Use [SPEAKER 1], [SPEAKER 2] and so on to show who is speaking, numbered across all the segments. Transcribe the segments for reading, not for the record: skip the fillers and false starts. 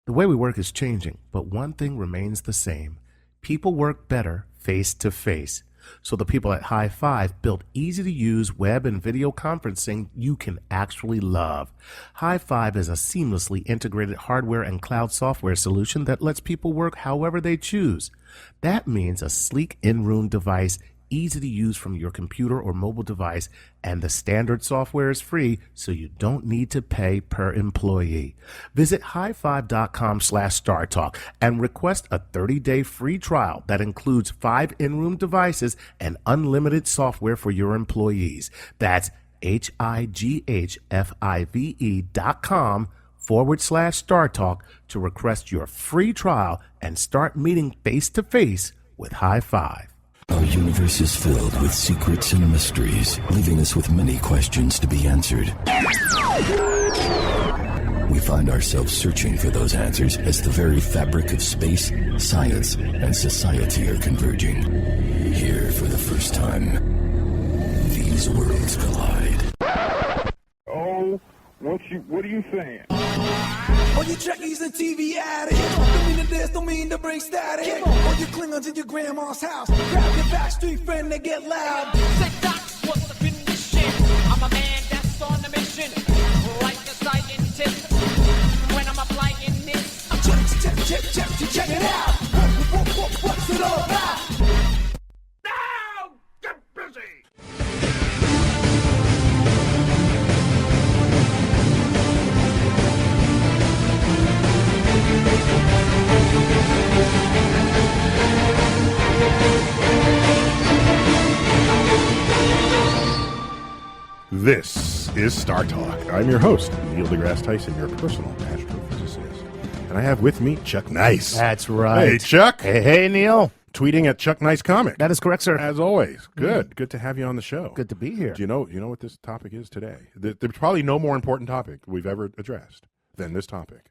[SPEAKER 1] The way we work is changing, but one thing remains the same. People work better face to face. So the people at High Five built easy-to-use web and video conferencing you can actually love. High Five is a seamlessly integrated hardware and cloud software solution that lets people work however they choose. That means a sleek in-room device, easy to use from your computer or mobile device, and the standard software is free, so you don't need to pay per employee. Visit highfive.com/StarTalk and request a 30-day free trial that includes 5 in-room devices and unlimited software for your employees. That's highfive.com/StarTalk to request your free trial and start meeting face-to-face with High Five.
[SPEAKER 2] Our universe is filled with secrets and mysteries, leaving us with many questions to be answered. We find ourselves searching for those answers as the very fabric of space, science, and society are converging. Here, for the first time, these worlds collide.
[SPEAKER 3] Oh, what are you saying?
[SPEAKER 4] All you Trekkies and TV addicts, don't mean to this, don't mean to bring static. All you Klingons in your grandma's house, grab your backstreet friend and get loud.
[SPEAKER 5] Say, Doc, what's the condition? I'm a man that's on a mission, like a scientist. When I'm applying this,
[SPEAKER 4] Check it out. What's it all about?
[SPEAKER 5] now get busy.
[SPEAKER 6] This is StarTalk. I'm your host, Neil deGrasse Tyson, your personal astrophysicist. And I have with me Chuck Nice.
[SPEAKER 1] That's right.
[SPEAKER 6] Hey, Chuck.
[SPEAKER 1] Hey, Neil.
[SPEAKER 6] Tweeting at Chuck Nice Comic.
[SPEAKER 1] That is correct, sir.
[SPEAKER 6] As always. Good. Good to have you on the show.
[SPEAKER 1] Good to be here.
[SPEAKER 6] Do you know what this topic is today? There's probably no more important topic we've ever addressed than this topic.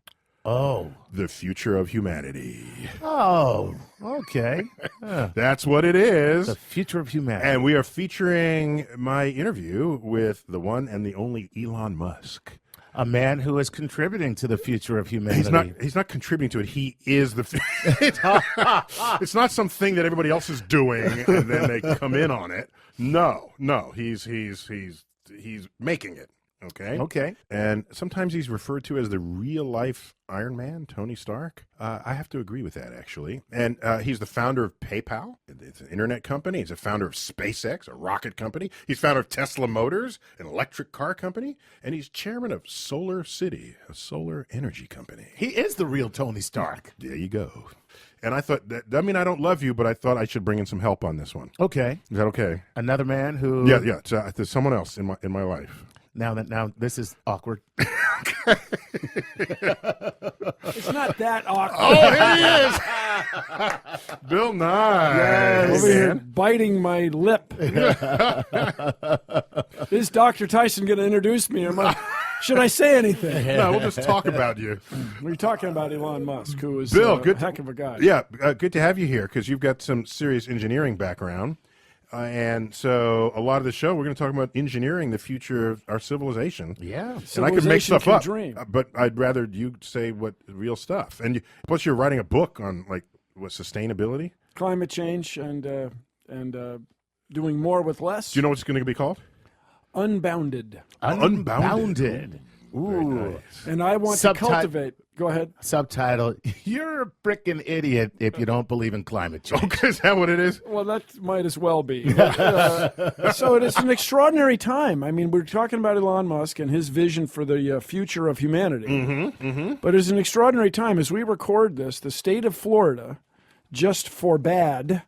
[SPEAKER 1] Oh.
[SPEAKER 6] The future of humanity.
[SPEAKER 1] Oh, okay.
[SPEAKER 6] That's what it is.
[SPEAKER 1] The future of humanity.
[SPEAKER 6] And we are featuring my interview with the one and the only Elon Musk.
[SPEAKER 1] A man who is contributing to the future of humanity.
[SPEAKER 6] He's not contributing to it. He is the. It's not something that everybody else is doing and then they come in on it. No. He's making it. Okay. And sometimes he's referred to as the real life Iron Man, Tony Stark. I have to agree with that, actually. And he's the founder of PayPal. It's an internet company. He's a founder of SpaceX, a rocket company. He's founder of Tesla Motors, an electric car company. And he's chairman of Solar City, a solar energy company.
[SPEAKER 1] He is the real Tony Stark.
[SPEAKER 6] There you go. And I thought, I mean, I don't love you, but I thought I should bring in some help on this one.
[SPEAKER 1] Okay.
[SPEAKER 6] Is that okay?
[SPEAKER 1] Another man who...
[SPEAKER 6] Yeah. There's someone else in my life.
[SPEAKER 1] Now this is awkward.
[SPEAKER 7] It's not that awkward.
[SPEAKER 6] Oh, here he is. Bill Nye.
[SPEAKER 7] Yes. Over here biting my lip. Is Dr. Tyson going to introduce me? Should I say anything?
[SPEAKER 6] No, we'll just talk about you.
[SPEAKER 7] We're talking about Elon Musk, who is
[SPEAKER 6] Bill,
[SPEAKER 7] a heck of a guy.
[SPEAKER 6] Yeah, good to have you here because you've got some serious engineering background. And so a lot of the show, we're going to talk about engineering the future of our civilization.
[SPEAKER 1] Yeah.
[SPEAKER 6] And I could make stuff up,
[SPEAKER 7] dream.
[SPEAKER 6] but I'd rather you say what real stuff. And plus you're writing a book on sustainability.
[SPEAKER 7] Climate change and doing more with less.
[SPEAKER 6] Do you know what it's going to be called?
[SPEAKER 7] Unbounded.
[SPEAKER 1] Unbounded. Ooh.
[SPEAKER 6] Nice.
[SPEAKER 7] And I want to cultivate. Go ahead.
[SPEAKER 1] Subtitle, you're a frickin' idiot if you don't believe in climate change.
[SPEAKER 6] Okay, is that what it is?
[SPEAKER 7] Well, that might as well be. So it's an extraordinary time. I mean, we're talking about Elon Musk and his vision for the future of humanity. But it's an extraordinary time. As we record this, the state of Florida just forbade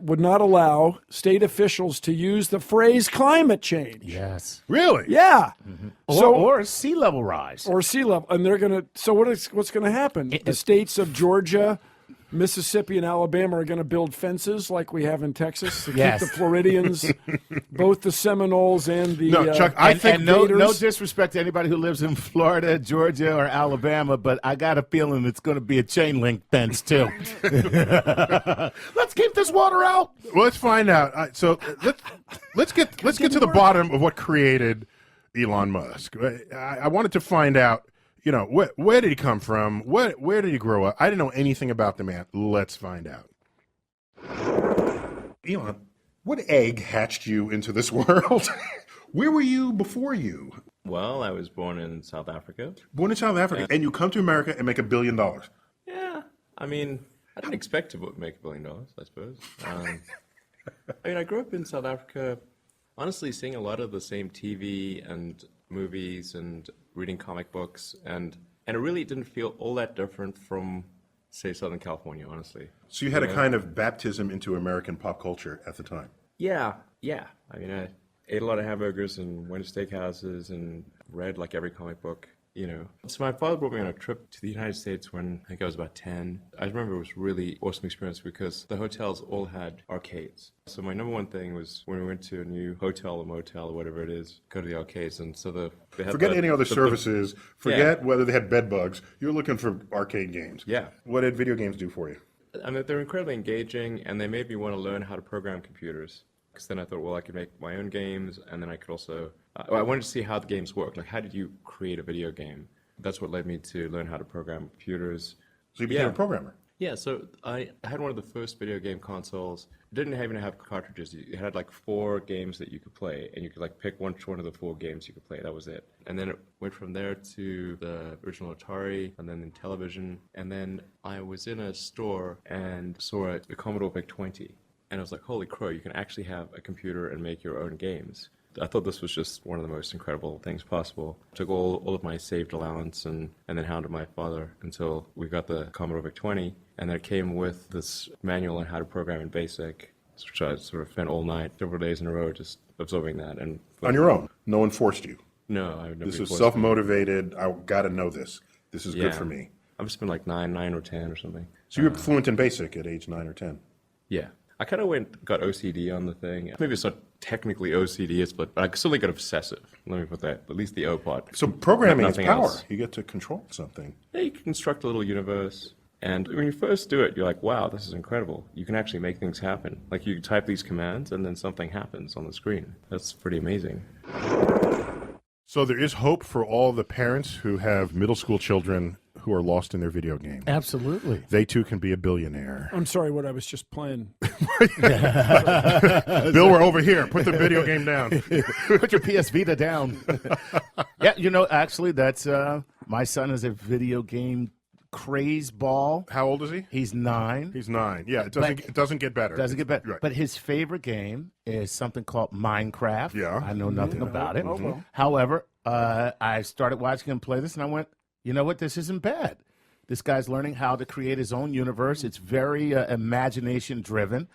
[SPEAKER 7] would not allow state officials to use the phrase climate change.
[SPEAKER 1] Yes.
[SPEAKER 6] Really?
[SPEAKER 7] Yeah.
[SPEAKER 1] Or sea level rise.
[SPEAKER 7] Or sea level. And they're going to, so what's going to happen? The states of Georgia, Mississippi, and Alabama are going to build fences like we have in Texas to keep the Floridians, both the Seminoles and the
[SPEAKER 6] Chuck, I think
[SPEAKER 1] no disrespect to anybody who lives in Florida, Georgia, or Alabama, but I got a feeling it's going to be a chain link fence too. Let's keep this water out.
[SPEAKER 6] Well, let's find out. So let's get to the bottom of what created Elon Musk. I wanted to find out, You know, where did he come from? Where did he grow up? I didn't know anything about the man. Let's find out. Elon, what egg hatched you into this world? Where were you before you?
[SPEAKER 8] Well, I was born in South Africa.
[SPEAKER 6] Born in South Africa, and you come to America and make $1 billion.
[SPEAKER 8] Yeah, I mean, I didn't expect to make $1 billion, I suppose. I mean, I grew up in South Africa, honestly, seeing a lot of the same TV and movies and reading comic books, and it really didn't feel all that different from, say, Southern California, honestly.
[SPEAKER 6] So you had a kind of baptism into American pop culture at the time.
[SPEAKER 8] Yeah. I mean, I ate a lot of hamburgers and went to steakhouses and read like every comic book, you know. So my father brought me on a trip to the United States when I think I was about 10. I remember it was a really awesome experience because the hotels all had arcades. So my number one thing was when we went to a new hotel or motel or whatever it is, go to the arcades. And so they had
[SPEAKER 6] Forget any other services. Forget whether they had bed bugs. You're looking for arcade games.
[SPEAKER 8] Yeah.
[SPEAKER 6] What did video games do for you?
[SPEAKER 8] I mean, they're incredibly engaging, and they made me want to learn how to program computers. Because then I thought, well, I could make my own games, and then I could also... I wanted to see how the games work. Like, how did you create a video game? That's what led me to learn how to program computers.
[SPEAKER 6] So you became a programmer.
[SPEAKER 8] Yeah, so I had one of the first video game consoles. It didn't even have cartridges. It had like 4 games that you could play, and you could like pick one of the 4 games you could play. That was it. And then it went from there to the original Atari, and then in television. And then I was in a store and saw a Commodore VIC-20. And I was like, holy crow, you can actually have a computer and make your own games. I thought this was just one of the most incredible things possible. Took all of my saved allowance and then hounded my father until we got the Commodore VIC-20. And then it came with this manual on how to program in BASIC, which I sort of spent all night, several days in a row, just absorbing that. And
[SPEAKER 6] on your own? No one forced you?
[SPEAKER 8] No.
[SPEAKER 6] This is self-motivated. I got to know this. This is good for me.
[SPEAKER 8] I've spent like 9 or 10 or something.
[SPEAKER 6] So you were fluent in BASIC at age 9 or 10?
[SPEAKER 8] Yeah. I kind of got OCD on the thing. Maybe it's not technically OCD, but I certainly got obsessive. Let me put that, at least the O part.
[SPEAKER 6] So programming is power.
[SPEAKER 8] Else.
[SPEAKER 6] You get to control something.
[SPEAKER 8] Yeah, you can construct a little universe. And when you first do it, you're like, wow, this is incredible. You can actually make things happen. Like you type these commands and then something happens on the screen. That's pretty amazing.
[SPEAKER 6] So there is hope for all the parents who have middle school children who are lost in their video game.
[SPEAKER 1] Absolutely.
[SPEAKER 6] They too can be a billionaire.
[SPEAKER 7] I'm sorry, what I was just playing.
[SPEAKER 6] Bill, we're over here. Put the video game down.
[SPEAKER 1] Put your PS Vita down. Yeah, you know, actually, that's my son is a video game craze ball.
[SPEAKER 6] How old is he?
[SPEAKER 1] He's 9.
[SPEAKER 6] He's 9. Yeah, it doesn't get better.
[SPEAKER 1] Doesn't get better.
[SPEAKER 6] Right.
[SPEAKER 1] But his favorite game is something called Minecraft.
[SPEAKER 6] Yeah.
[SPEAKER 1] I know nothing about it.
[SPEAKER 7] Oh, well.
[SPEAKER 1] However, I started watching him play this, and I went, you know what? This isn't bad. This guy's learning how to create his own universe. It's very imagination-driven.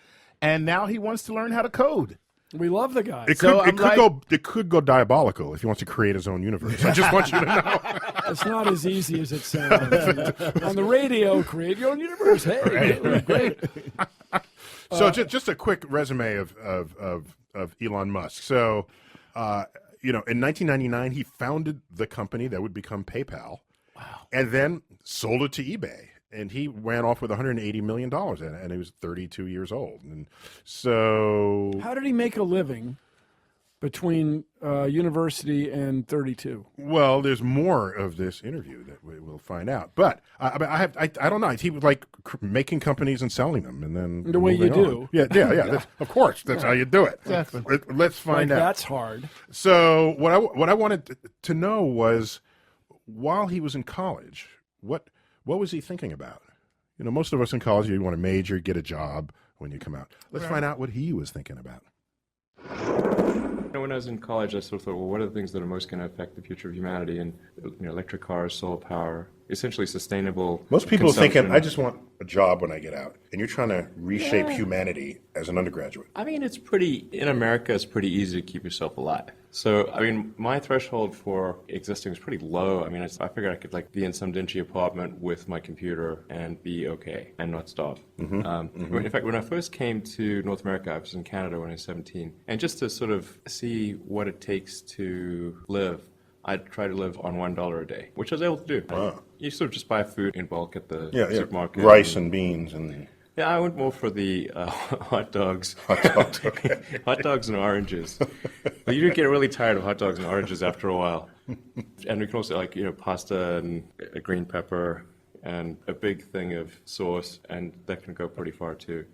[SPEAKER 1] And now he wants to learn how to code.
[SPEAKER 7] We love the guy.
[SPEAKER 6] It could go diabolical if he wants to create his own universe. I just want you to know.
[SPEAKER 7] It's not as easy as it sounds. On the radio, create your own universe. Hey, great.
[SPEAKER 6] So just a quick resume of Elon Musk. So, in 1999, he founded the company that would become PayPal. Wow. And then sold it to eBay. And he ran off with $180 million in it, and he was 32 years old. And so...
[SPEAKER 7] How did he make a living between university and 32?
[SPEAKER 6] Well, there's more of this interview that we will find out. But I don't know. He was like making companies and selling them, and then
[SPEAKER 7] the way you do.
[SPEAKER 6] On. Yeah. Of course, that's how you do it.
[SPEAKER 1] Exactly.
[SPEAKER 6] Let's find out.
[SPEAKER 7] That's hard.
[SPEAKER 6] So what I wanted to know was, while he was in college, what was he thinking about? You know, most of us in college, you want to major, get a job when you come out. Let's find out what he was thinking about.
[SPEAKER 8] When I was in college, I sort of thought, well, what are the things that are most going to affect the future of humanity? And electric cars, solar power, essentially sustainable.
[SPEAKER 6] Most people are thinking, I just want a job when I get out. And you're trying to reshape humanity as an undergraduate.
[SPEAKER 8] I mean, in America, it's pretty easy to keep yourself alive. So, I mean, my threshold for existing was pretty low. I mean, I figured I could be in some dingy apartment with my computer and be okay and not starve. In fact, when I first came to North America, I was in Canada when I was 17. And just to sort of see what it takes to live, I'd try to live on $1 a day, which I was able to do.
[SPEAKER 6] Wow.
[SPEAKER 8] You sort of just buy food in bulk at the supermarket.
[SPEAKER 6] Rice and beans and...
[SPEAKER 8] Yeah, I went more for the hot dogs.
[SPEAKER 6] Hot dogs, okay.
[SPEAKER 8] Hot dogs and oranges. But you do get really tired of hot dogs and oranges after a while. And we can also pasta and a green pepper and a big thing of sauce, and that can go pretty far too.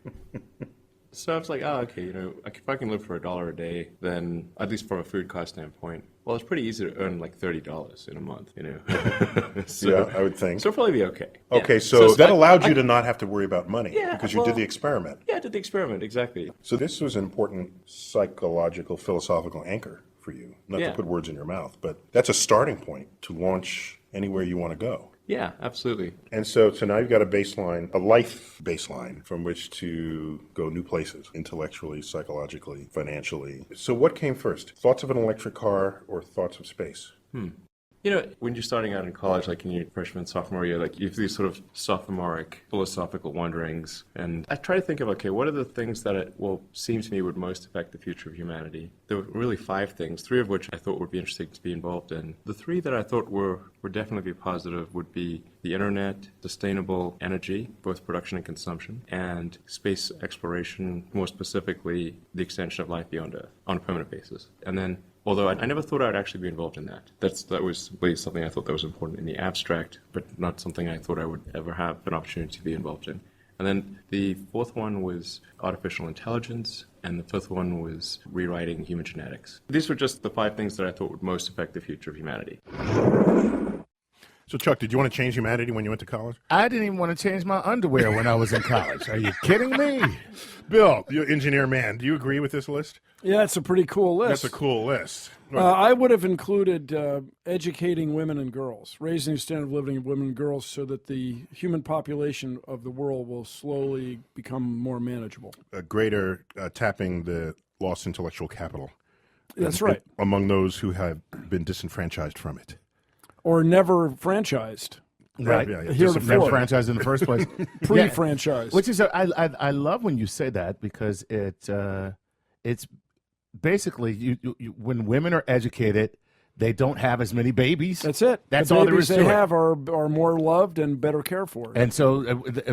[SPEAKER 8] So I was like, okay, if I can live for $1 a day, then at least from a food cost standpoint, well, it's pretty easy to earn like $30 in a month, So,
[SPEAKER 9] Yeah, I would think.
[SPEAKER 8] So it'll probably be okay.
[SPEAKER 9] Okay,
[SPEAKER 8] Yeah.
[SPEAKER 9] so that allowed you to not have to worry about money because you did
[SPEAKER 8] well,
[SPEAKER 9] the experiment.
[SPEAKER 8] Yeah, I did the experiment, exactly.
[SPEAKER 9] So this was an important psychological, philosophical anchor for you. Not to
[SPEAKER 8] Yeah.
[SPEAKER 9] put words in your mouth, but that's a starting point to launch anywhere you want to go.
[SPEAKER 8] Yeah, absolutely.
[SPEAKER 9] And so now you've got a baseline, a life baseline from which to go new places, intellectually, psychologically, financially. So what came first? Thoughts of an electric car or thoughts of space?
[SPEAKER 8] When you're starting out in college, like in your freshman, sophomore year, like you have these sort of sophomoric philosophical wanderings. And I try to think of, okay, what are the things that seem to me would most affect the future of humanity? There were really 5 things, 3 of which I thought would be interesting to be involved in. The 3 that I thought would definitely be positive would be the internet, sustainable energy, both production and consumption, and space exploration, more specifically, the extension of life beyond Earth on a permanent basis. And then although I never thought I would actually be involved in that. That was really something I thought that was important in the abstract, but not something I thought I would ever have an opportunity to be involved in. And then the 4th one was artificial intelligence, and the 5th one was rewriting human genetics. These were just the 5 things that I thought would most affect the future of humanity.
[SPEAKER 6] So, Chuck, did you want to change humanity when you went to college?
[SPEAKER 1] I didn't even want to change my underwear when I was in college. Are you kidding me?
[SPEAKER 6] Bill, you engineer man, do you agree with this list?
[SPEAKER 7] Yeah, it's a pretty cool list.
[SPEAKER 6] That's a cool list.
[SPEAKER 7] I would have included educating women and girls, raising the standard of living of women and girls so that the human population of the world will slowly become more manageable.
[SPEAKER 6] A greater tapping the lost intellectual capital.
[SPEAKER 7] That's right.
[SPEAKER 6] Among those who have been disenfranchised from it.
[SPEAKER 7] Or never franchised.
[SPEAKER 1] Right.
[SPEAKER 6] Yeah.
[SPEAKER 1] Never franchised in the first place.
[SPEAKER 7] Pre-franchised.
[SPEAKER 1] Which is, I love when you say that because it's basically you when women are educated, they don't have as many babies.
[SPEAKER 7] That's it.
[SPEAKER 1] That's
[SPEAKER 7] the
[SPEAKER 1] all there is
[SPEAKER 7] babies
[SPEAKER 1] to
[SPEAKER 7] they
[SPEAKER 1] it.
[SPEAKER 7] have are more loved and better cared for.
[SPEAKER 1] And so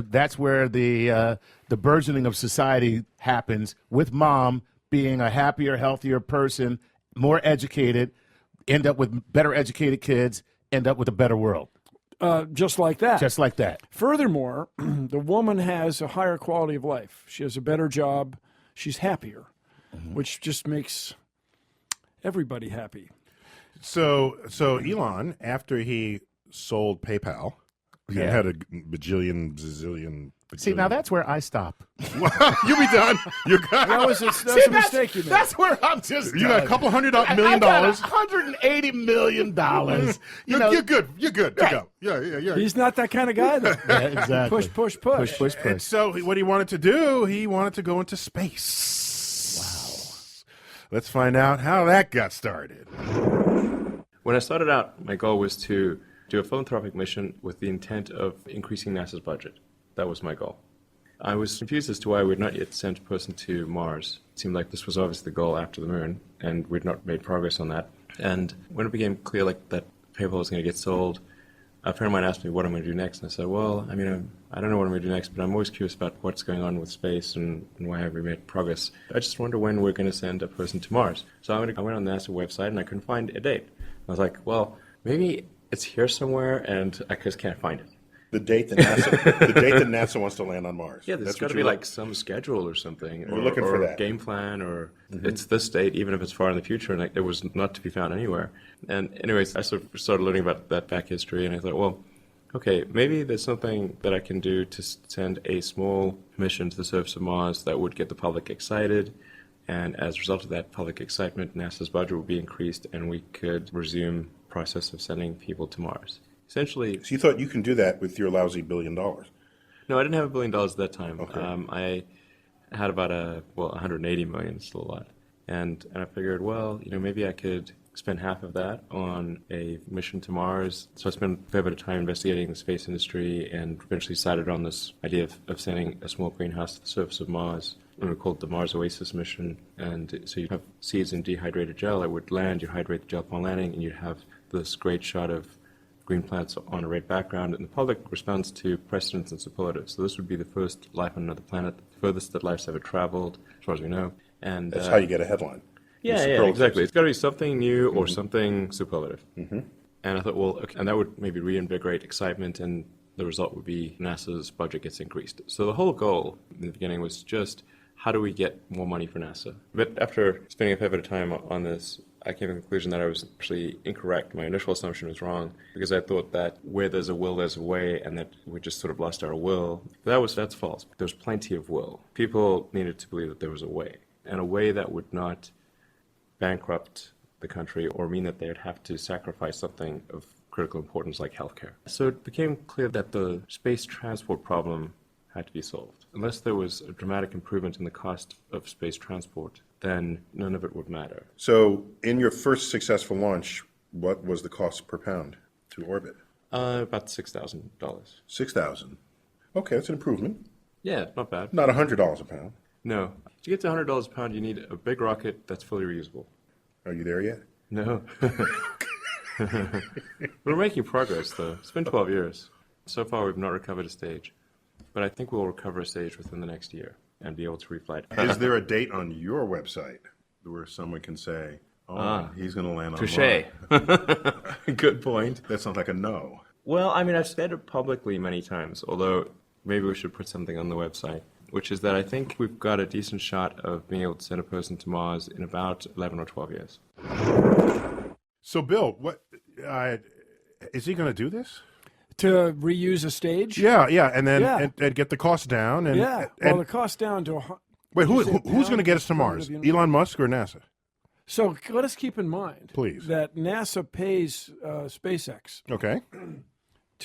[SPEAKER 1] that's where the burgeoning of society happens with mom being a happier, healthier person, more educated, end up with better educated kids, end up with a better world.
[SPEAKER 7] Just like that.
[SPEAKER 1] Just like that.
[SPEAKER 7] Furthermore, the woman has a higher quality of life. She has a better job. She's happier, which just makes everybody happy.
[SPEAKER 6] So Elon, after he sold PayPal, and had a bajillion.
[SPEAKER 1] See, now that's where I stop.
[SPEAKER 6] You be done. You're good.
[SPEAKER 7] That was a mistake you made.
[SPEAKER 1] That's where I'm just.
[SPEAKER 6] You got a couple $100 million.
[SPEAKER 1] $180 million.
[SPEAKER 6] You're good. You're good to go. Yeah.
[SPEAKER 7] He's not that kind of guy, though.
[SPEAKER 1] Yeah, exactly.
[SPEAKER 7] Push.
[SPEAKER 6] And so what he wanted to do, he wanted to go into space. Wow. Let's find out how that got started.
[SPEAKER 8] When I started out, my goal was to do a philanthropic mission with the intent of increasing NASA's budget. That was my goal. I was confused as to why we'd not yet sent a person to Mars. It seemed like this was obviously the goal after the moon, and we'd not made progress on that. And when it became clear that PayPal was going to get sold, a friend of mine asked me what I'm going to do next, and I said, well, I don't know what I'm going to do next, but I'm always curious about what's going on with space and why have we made progress. I just wonder when we're going to send a person to Mars. So I went on the NASA website, and I couldn't find a date. I was like, well, maybe it's here somewhere, and I just can't find it.
[SPEAKER 9] The date that NASA wants to land on Mars.
[SPEAKER 8] Yeah, there's got to be like some schedule or something, or
[SPEAKER 9] looking for
[SPEAKER 8] a
[SPEAKER 9] that.
[SPEAKER 8] game plan, or it's this date, even if it's far in the future, and it was not to be found anywhere. And anyways, I sort of started learning about that back history, and I thought, well, okay, maybe there's something that I can do to send a small mission to the surface of Mars that would get the public excited, and as a result of that public excitement, NASA's budget would be increased, and we could resume the process of sending people to Mars. Essentially,
[SPEAKER 9] So you thought you can do that with your lousy $1 billion?
[SPEAKER 8] no, I didn't have $1 billion at that time.
[SPEAKER 9] Okay.
[SPEAKER 8] I had about 180 million, still a lot. And I figured, well, maybe I could spend half of that on a mission to Mars. So I spent a fair bit of time investigating the space industry and eventually decided on this idea of sending a small greenhouse to the surface of Mars. We called the Mars Oasis mission. And so you'd have seeds in dehydrated gel that would land, you'd hydrate the gel upon landing, and you'd have this great shot of green plants on a red background, and the public responds to precedents and superlatives. So this would be the first life on another planet, the furthest that life's ever traveled, as far as we know. And
[SPEAKER 9] That's how you get a headline.
[SPEAKER 8] Yeah,
[SPEAKER 9] superlatives.
[SPEAKER 8] exactly. It's got to be something new or something superlative. And I thought, well, okay, and that would maybe reinvigorate excitement, and the result would be NASA's budget gets increased. So the whole goal in the beginning was just, how do we get more money for NASA? But after spending a fair bit of time on this, I came to the conclusion that I was actually incorrect. My initial assumption was wrong, because I thought that where there's a will, there's a way, and that we just sort of lost our will. That's false. There's plenty of will. People needed to believe that there was a way, and a way that would not bankrupt the country or mean that they'd have to sacrifice something of critical importance like healthcare. So it became clear that the space transport problem had to be solved. Unless there was a dramatic improvement in the cost of space transport, then none of it would matter.
[SPEAKER 9] So, in your first successful launch, what was the cost per pound to orbit?
[SPEAKER 8] About $6,000.
[SPEAKER 9] $6,000. Okay, that's an improvement.
[SPEAKER 8] Yeah, not bad.
[SPEAKER 9] Not $100 a pound.
[SPEAKER 8] No. To get to $100 a pound, you need a big rocket that's fully reusable.
[SPEAKER 9] Are you there yet?
[SPEAKER 8] No. We're making progress, though. It's been 12 years. So far, we've not recovered a stage. But I think we'll recover a stage within the next year and be able to reflight.
[SPEAKER 9] Is there a date on your website where someone can say, oh, he's going to land on
[SPEAKER 8] Touché.
[SPEAKER 9] Mars?
[SPEAKER 8] Good point.
[SPEAKER 9] That sounds like a no.
[SPEAKER 8] Well, I mean, I've said it publicly many times, although maybe we should put something on the website, which is that I think we've got a decent shot of being able to send a person to Mars in about 11 or 12 years.
[SPEAKER 6] So, Bill, what is he going to do this?
[SPEAKER 7] To reuse a stage?
[SPEAKER 6] Yeah, and then and get the cost down. And,
[SPEAKER 7] well, the cost down to
[SPEAKER 6] wait, who's going to get us to Mars? Elon Musk or NASA?
[SPEAKER 7] So let us keep in mind,
[SPEAKER 6] please,
[SPEAKER 7] that NASA pays SpaceX.
[SPEAKER 6] Okay.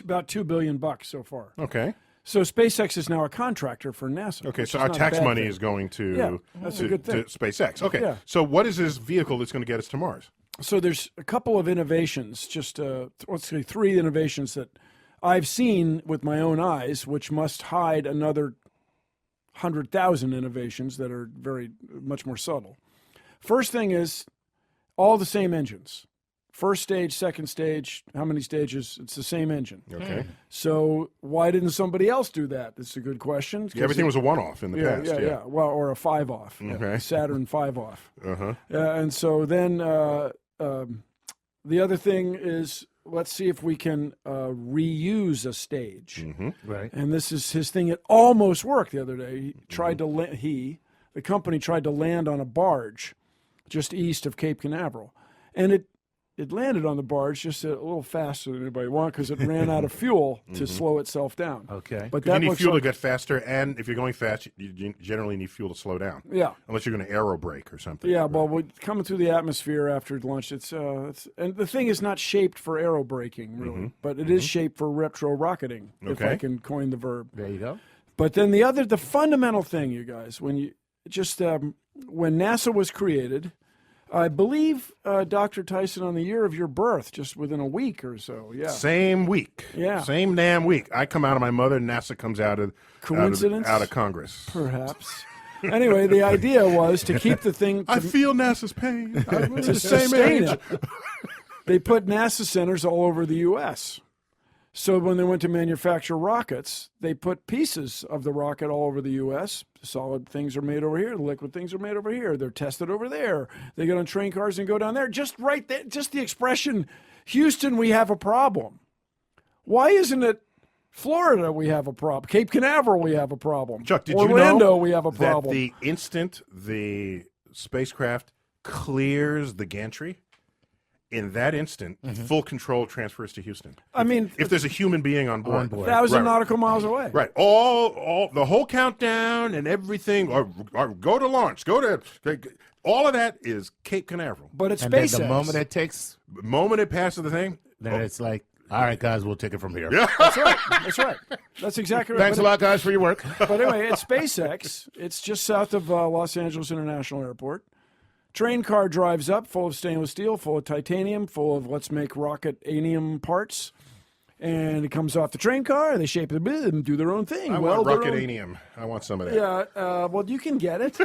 [SPEAKER 7] About $2 billion so far.
[SPEAKER 6] Okay.
[SPEAKER 7] So SpaceX is now a contractor for NASA.
[SPEAKER 6] Okay, so our tax money is going to
[SPEAKER 7] that's a good thing.
[SPEAKER 6] to SpaceX. Okay.
[SPEAKER 7] Yeah.
[SPEAKER 6] So what is this vehicle that's going to get us to Mars?
[SPEAKER 7] So there's a couple of innovations, just let's say 3 innovations that I've seen with my own eyes, which must hide another 100,000 innovations that are very much more subtle. First thing is all the same engines. First stage, second stage, how many stages? It's the same engine.
[SPEAKER 6] Okay.
[SPEAKER 7] So why didn't somebody else do that? That's a good question.
[SPEAKER 6] Yeah, everything was a one-off in the past.
[SPEAKER 7] Yeah. Well, or a 5-off.
[SPEAKER 6] Okay.
[SPEAKER 7] Saturn 5-off.
[SPEAKER 6] Uh-huh.
[SPEAKER 7] And so then the other thing is, let's see if we can reuse a stage.
[SPEAKER 6] Mm-hmm.
[SPEAKER 1] Right.
[SPEAKER 7] And this is his thing. It almost worked the other day. He tried to the company tried to land on a barge just east of Cape Canaveral, and it landed on the barge just a little faster than anybody wanted because it ran out of fuel to slow itself down.
[SPEAKER 1] Okay.
[SPEAKER 7] But
[SPEAKER 6] you need fuel to get faster, and if you're going fast, you generally need fuel to slow down.
[SPEAKER 7] Yeah.
[SPEAKER 6] Unless you're going to aero brake or something.
[SPEAKER 7] Yeah, well, coming through the atmosphere after launch, it's and the thing is not shaped for aero braking, really, but it is shaped for retro rocketing, if I can coin the verb.
[SPEAKER 1] There you go.
[SPEAKER 7] But then the fundamental thing, you guys, when you when NASA was created, I believe, Dr. Tyson, on the year of your birth, just within a week or so. Yeah.
[SPEAKER 6] Same week.
[SPEAKER 7] Yeah.
[SPEAKER 6] Same damn week. I come out of my mother, NASA comes out of
[SPEAKER 7] Coincidence?
[SPEAKER 6] out of Congress.
[SPEAKER 7] Perhaps. Anyway, the idea was to keep the thing.
[SPEAKER 6] I feel NASA's pain. I'm
[SPEAKER 7] to
[SPEAKER 6] the same
[SPEAKER 7] sustain
[SPEAKER 6] age.
[SPEAKER 7] it. They put NASA centers all over the U.S. So when they went to manufacture rockets, they put pieces of the rocket all over the U.S. The solid things are made over here. The liquid things are made over here. They're tested over there. They get on train cars and go down there. Just right there, just the expression, Houston, we have a problem. Why isn't it Florida, we have a problem? Cape Canaveral, we have a problem.
[SPEAKER 6] Chuck, did
[SPEAKER 7] Orlando,
[SPEAKER 6] you know
[SPEAKER 7] we have a problem.
[SPEAKER 6] that the instant the spacecraft clears the gantry, in that instant, full control transfers to Houston.
[SPEAKER 7] I mean,
[SPEAKER 6] if there's a human being on board.
[SPEAKER 7] 1,000 nautical miles away.
[SPEAKER 6] Right. All the whole countdown and everything, or go to launch, all of that is Cape Canaveral.
[SPEAKER 7] But it's
[SPEAKER 1] And
[SPEAKER 7] SpaceX.
[SPEAKER 1] then the moment it passes
[SPEAKER 6] the thing,
[SPEAKER 1] then it's like, all right, guys, we'll take it from here.
[SPEAKER 6] Yeah.
[SPEAKER 7] That's right. That's right. That's exactly right.
[SPEAKER 1] Thanks a lot, guys, for your work.
[SPEAKER 7] But anyway, it's SpaceX. It's just south of Los Angeles International Airport. Train car drives up, full of stainless steel, full of titanium, full of let's make rocket-anium parts. And it comes off the train car, and they shape it and do their own thing.
[SPEAKER 6] I want rocket-anium. I want some of that.
[SPEAKER 7] Yeah, well, you can get it.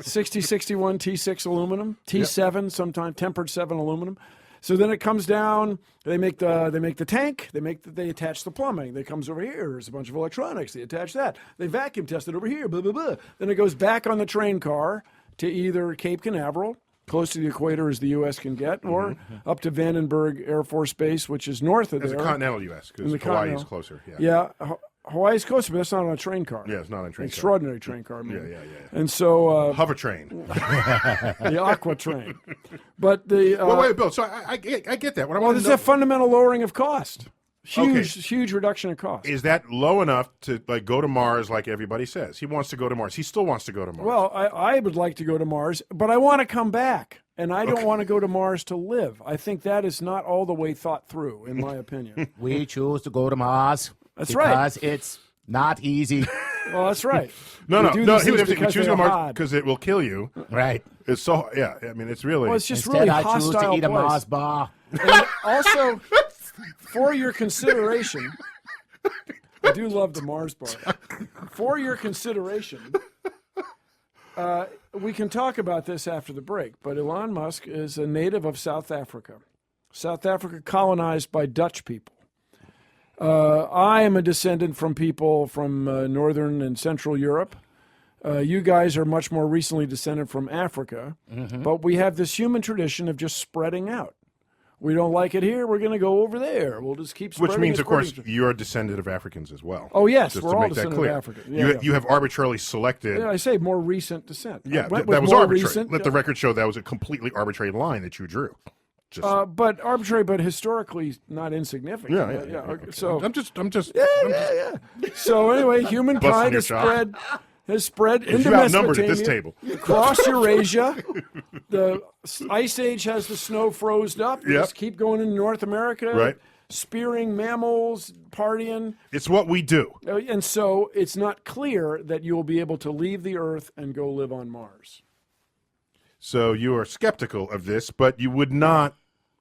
[SPEAKER 7] 6061 T6 aluminum, T7 sometimes, tempered 7 aluminum. So then it comes down. They make the tank. They attach the plumbing. It comes over here. There's a bunch of electronics. They attach that. They vacuum test it over here. Blah blah blah. Then it goes back on the train car to either Cape Canaveral close to the equator as the U.S. can get, or up to Vandenberg Air Force Base, which is north of
[SPEAKER 6] As
[SPEAKER 7] there.
[SPEAKER 6] a continental U.S., because Hawaii is closer.
[SPEAKER 7] Yeah, Hawaii's closer, but that's not on a train car.
[SPEAKER 6] Yeah, it's not on a train car.
[SPEAKER 7] Extraordinary train car. Man.
[SPEAKER 6] Yeah.
[SPEAKER 7] And so...
[SPEAKER 6] hover train.
[SPEAKER 7] the aqua train. But the...
[SPEAKER 6] wait, Bill, so I get that.
[SPEAKER 7] Well, there's a fundamental lowering of cost. Huge reduction in cost.
[SPEAKER 6] Is that low enough to go to Mars like everybody says? He wants to go to Mars. He still wants to go to Mars.
[SPEAKER 7] Well, I would like to go to Mars, but I want to come back. And I don't want to go to Mars to live. I think that is not all the way thought through, in my opinion.
[SPEAKER 1] We choose to go to Mars.
[SPEAKER 7] That's right.
[SPEAKER 1] Because it's not easy.
[SPEAKER 7] Well, that's right.
[SPEAKER 6] No.
[SPEAKER 7] He
[SPEAKER 6] We choose to go to Mars because it will kill you.
[SPEAKER 1] Right.
[SPEAKER 6] It's so, yeah. I mean, it's really.
[SPEAKER 7] Well, it's just
[SPEAKER 1] Instead,
[SPEAKER 7] really
[SPEAKER 1] I
[SPEAKER 7] hostile
[SPEAKER 1] choose to eat a
[SPEAKER 7] place.
[SPEAKER 1] Mars bar.
[SPEAKER 7] And also, for your consideration, I do love the Mars bar. For your consideration, we can talk about this after the break, but Elon Musk is a native of South Africa. South Africa colonized by Dutch people. I am a descendant from people from Northern and Central Europe. You guys are much more recently descended from Africa, but we have this human tradition of just spreading out. We don't like it here, we're going to go over there. We'll just keep spreading.
[SPEAKER 6] Which means,
[SPEAKER 7] and
[SPEAKER 6] of course,
[SPEAKER 7] spreading.
[SPEAKER 6] you're a descendant of Africans as well.
[SPEAKER 7] Oh, yes,
[SPEAKER 6] Just
[SPEAKER 7] we're
[SPEAKER 6] to
[SPEAKER 7] all
[SPEAKER 6] make that
[SPEAKER 7] descendants
[SPEAKER 6] clear.
[SPEAKER 7] of Africa. Yeah,
[SPEAKER 6] You have arbitrarily selected.
[SPEAKER 7] Yeah, I say more recent descent.
[SPEAKER 6] Yeah,
[SPEAKER 7] I went
[SPEAKER 6] that
[SPEAKER 7] with
[SPEAKER 6] was
[SPEAKER 7] more
[SPEAKER 6] arbitrary.
[SPEAKER 7] recent,
[SPEAKER 6] Let the record show that was a completely arbitrary line that you drew. Just,
[SPEAKER 7] but arbitrary, but historically not insignificant.
[SPEAKER 6] yeah.
[SPEAKER 7] Okay. So
[SPEAKER 6] I'm just.
[SPEAKER 7] yeah. So anyway, humankind
[SPEAKER 6] Busting
[SPEAKER 7] has spread
[SPEAKER 6] If
[SPEAKER 7] into
[SPEAKER 6] you outnumbered
[SPEAKER 7] Mesopotamia,
[SPEAKER 6] at this table.
[SPEAKER 7] across Eurasia. The Ice Age has the snow frozen up. We
[SPEAKER 6] Yep.
[SPEAKER 7] just keep going into North America,
[SPEAKER 6] Right.
[SPEAKER 7] spearing mammals, partying.
[SPEAKER 6] It's what we do.
[SPEAKER 7] And so it's not clear that you will be able to leave the Earth and go live on Mars.
[SPEAKER 6] So you are skeptical of this, but you would not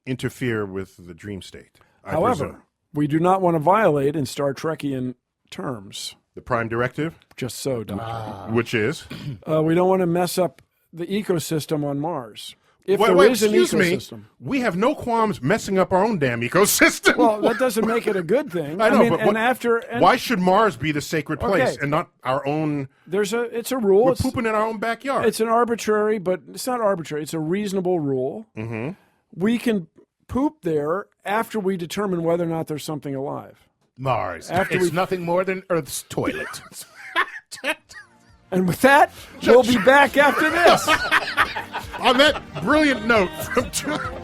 [SPEAKER 6] interfere with the dream state. I
[SPEAKER 7] However,
[SPEAKER 6] presume.
[SPEAKER 7] we do not want to violate in Star Trekian terms.
[SPEAKER 6] The Prime Directive,
[SPEAKER 7] Just so, Doctor.
[SPEAKER 6] which is.
[SPEAKER 7] We don't want to mess up the ecosystem on Mars. If
[SPEAKER 6] Wait,
[SPEAKER 7] there
[SPEAKER 6] wait,
[SPEAKER 7] is an
[SPEAKER 6] excuse me.
[SPEAKER 7] ecosystem.
[SPEAKER 6] We have no qualms messing up our own damn ecosystem.
[SPEAKER 7] Well, that doesn't make it a good thing.
[SPEAKER 6] I know,
[SPEAKER 7] mean,
[SPEAKER 6] but
[SPEAKER 7] and
[SPEAKER 6] why should Mars be the sacred place
[SPEAKER 7] Okay.
[SPEAKER 6] and not our own?
[SPEAKER 7] it's a rule.
[SPEAKER 6] We're
[SPEAKER 7] It's,
[SPEAKER 6] pooping in our own backyard.
[SPEAKER 7] it's an arbitrary, but it's not arbitrary. It's a reasonable rule. Mm-hmm. We can poop there after we determine whether or not there's something alive.
[SPEAKER 1] Mars.
[SPEAKER 7] After
[SPEAKER 1] It's
[SPEAKER 7] we-
[SPEAKER 1] nothing more than Earth's toilet.
[SPEAKER 7] And with that, we'll be back after this.
[SPEAKER 6] On that brilliant note from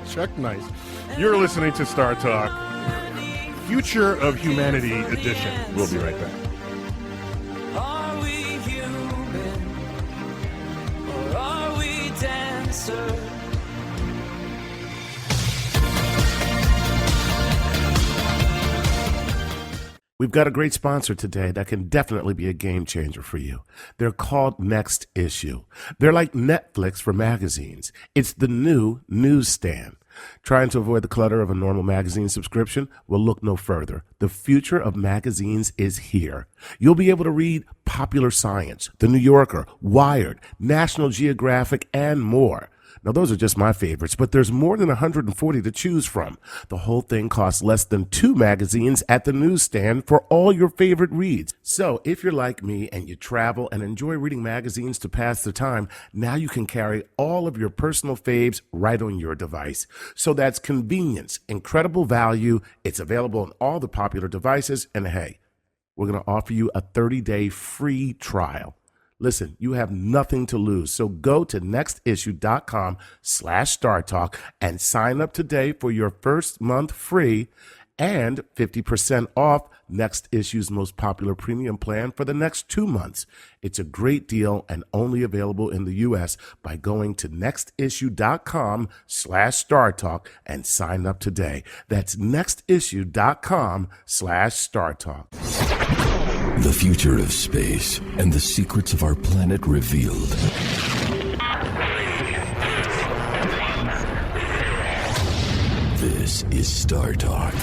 [SPEAKER 6] Chuck Nice, you're listening to Star Talk, Future of Humanity Edition. We'll be right back.
[SPEAKER 4] Are we human or are we dancer?
[SPEAKER 1] We've got a great sponsor today that can definitely be a game changer for you. They're called Next Issue. They're like Netflix for magazines. It's the new newsstand. Trying to avoid the clutter of a normal magazine subscription? Well, look no further. The future of magazines is here. You'll be able to read Popular Science, The New Yorker, Wired, National Geographic, and more. Now, those are just my favorites, but there's more than 140 to choose from. The whole thing costs less than 2 magazines at the newsstand for all your favorite reads. So if you're like me and you travel and enjoy reading magazines to pass the time, now you can carry all of your personal faves right on your device. So that's convenience, incredible value. It's available on all the popular devices. And hey, we're going to offer you a 30-day free trial. Listen, you have nothing to lose. So go to nextissue.com/StarTalk and sign up today for your first month free and 50% off Next Issue's most popular premium plan for the next 2 months. It's a great deal and only available in the U.S. by going to nextissue.com/StarTalk and sign up today. That's nextissue.com/StarTalk.
[SPEAKER 2] The future of space and the secrets of our planet revealed. This is Star Talk.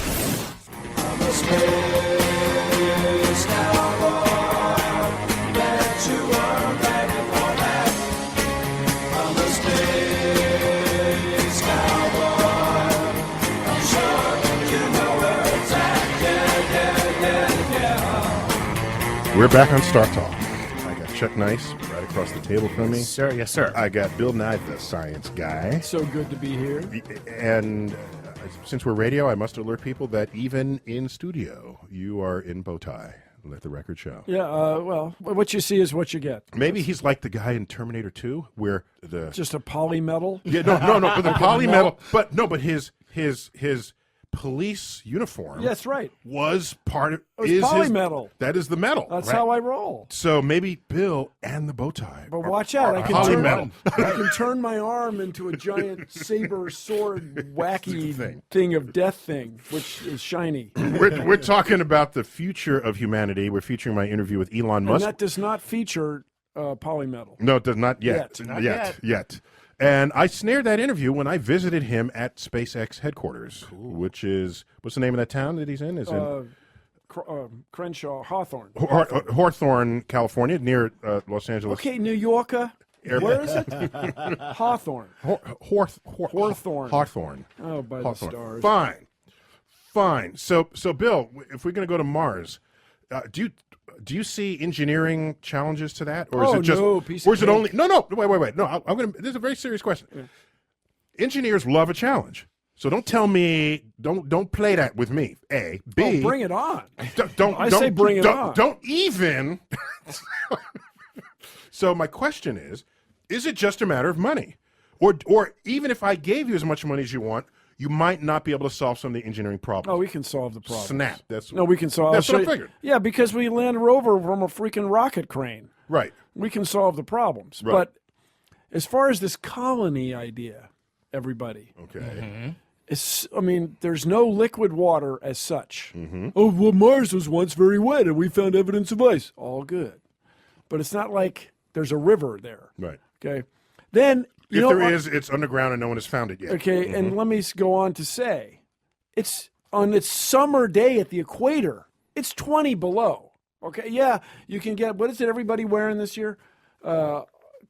[SPEAKER 6] We're back on Star Talk. I got
[SPEAKER 9] Chuck Nice, right across the table from me.
[SPEAKER 1] Sir, yes, sir.
[SPEAKER 9] I got Bill Nye, the Science Guy.
[SPEAKER 7] So good to be here.
[SPEAKER 9] And since we're radio, I must alert people that even in studio, you are in bow tie. Let the record show.
[SPEAKER 7] Yeah, well, what you see is what you get.
[SPEAKER 9] Maybe he's like the guy in Terminator 2, where the
[SPEAKER 7] Just a polymetal.
[SPEAKER 9] yeah, no, but the polymetal, but his police uniform.
[SPEAKER 7] That's right.
[SPEAKER 9] Was part of
[SPEAKER 7] It was
[SPEAKER 9] is
[SPEAKER 7] polymetal.
[SPEAKER 9] That is the metal.
[SPEAKER 7] That's
[SPEAKER 9] right?
[SPEAKER 7] how I roll.
[SPEAKER 9] So maybe Bill and the bow tie.
[SPEAKER 7] But watch out! I can
[SPEAKER 9] polymetal.
[SPEAKER 7] I can turn my arm into a giant saber sword, wacky
[SPEAKER 9] thing.
[SPEAKER 7] thing of death thing, which is shiny.
[SPEAKER 9] We're talking about the future of humanity. We're featuring my interview with Elon
[SPEAKER 7] And
[SPEAKER 9] Musk.
[SPEAKER 7] that does not feature polymetal.
[SPEAKER 9] No, it does not yet.
[SPEAKER 7] Not
[SPEAKER 9] Yet. And I snared that interview when I visited him at SpaceX headquarters, which is, what's the name of that town that he's in? Is in
[SPEAKER 7] Crenshaw, Hawthorne.
[SPEAKER 9] Hawthorne, California, near Los Angeles.
[SPEAKER 7] Okay, New Yorker. Where is it? Hawthorne.
[SPEAKER 9] Hawthorne. Hawthorne.
[SPEAKER 7] Oh, by the stars.
[SPEAKER 9] Fine. So Bill, if we're going to go to Mars, do you see engineering challenges to that, or is it just,
[SPEAKER 7] no, piece
[SPEAKER 9] or
[SPEAKER 7] of
[SPEAKER 9] is it
[SPEAKER 7] cake.
[SPEAKER 9] only? No, wait. No, I'm going to. This is a very serious question. Yeah. Engineers love a challenge, so don't tell me. Don't play that with me. A, B.
[SPEAKER 7] Bring it on.
[SPEAKER 9] Don't
[SPEAKER 7] say bring it on.
[SPEAKER 9] Don't even. So my question is it just a matter of money, or even if I gave you as much money as you want, you might not be able to solve some of the engineering problems.
[SPEAKER 7] Oh, we can solve the problem.
[SPEAKER 9] Snap.
[SPEAKER 7] We can solve.
[SPEAKER 9] That's what I figured.
[SPEAKER 7] Yeah, because we land a rover from a freaking rocket crane.
[SPEAKER 9] Right.
[SPEAKER 7] We can solve the problems.
[SPEAKER 9] Right.
[SPEAKER 7] But as far as this colony idea, everybody.
[SPEAKER 9] Okay.
[SPEAKER 7] There's no liquid water as such.
[SPEAKER 9] Mm-hmm.
[SPEAKER 7] Oh, well, Mars was once very wet, and we found evidence of ice. All good. But it's not like there's a river there.
[SPEAKER 9] Right.
[SPEAKER 7] Okay. Then,
[SPEAKER 9] if there is, it's underground and no one has found it yet.
[SPEAKER 7] Okay, and let me go on to say, it's on its summer day at the equator, it's 20 below. Okay, yeah, you can get, what is it everybody wearing this year?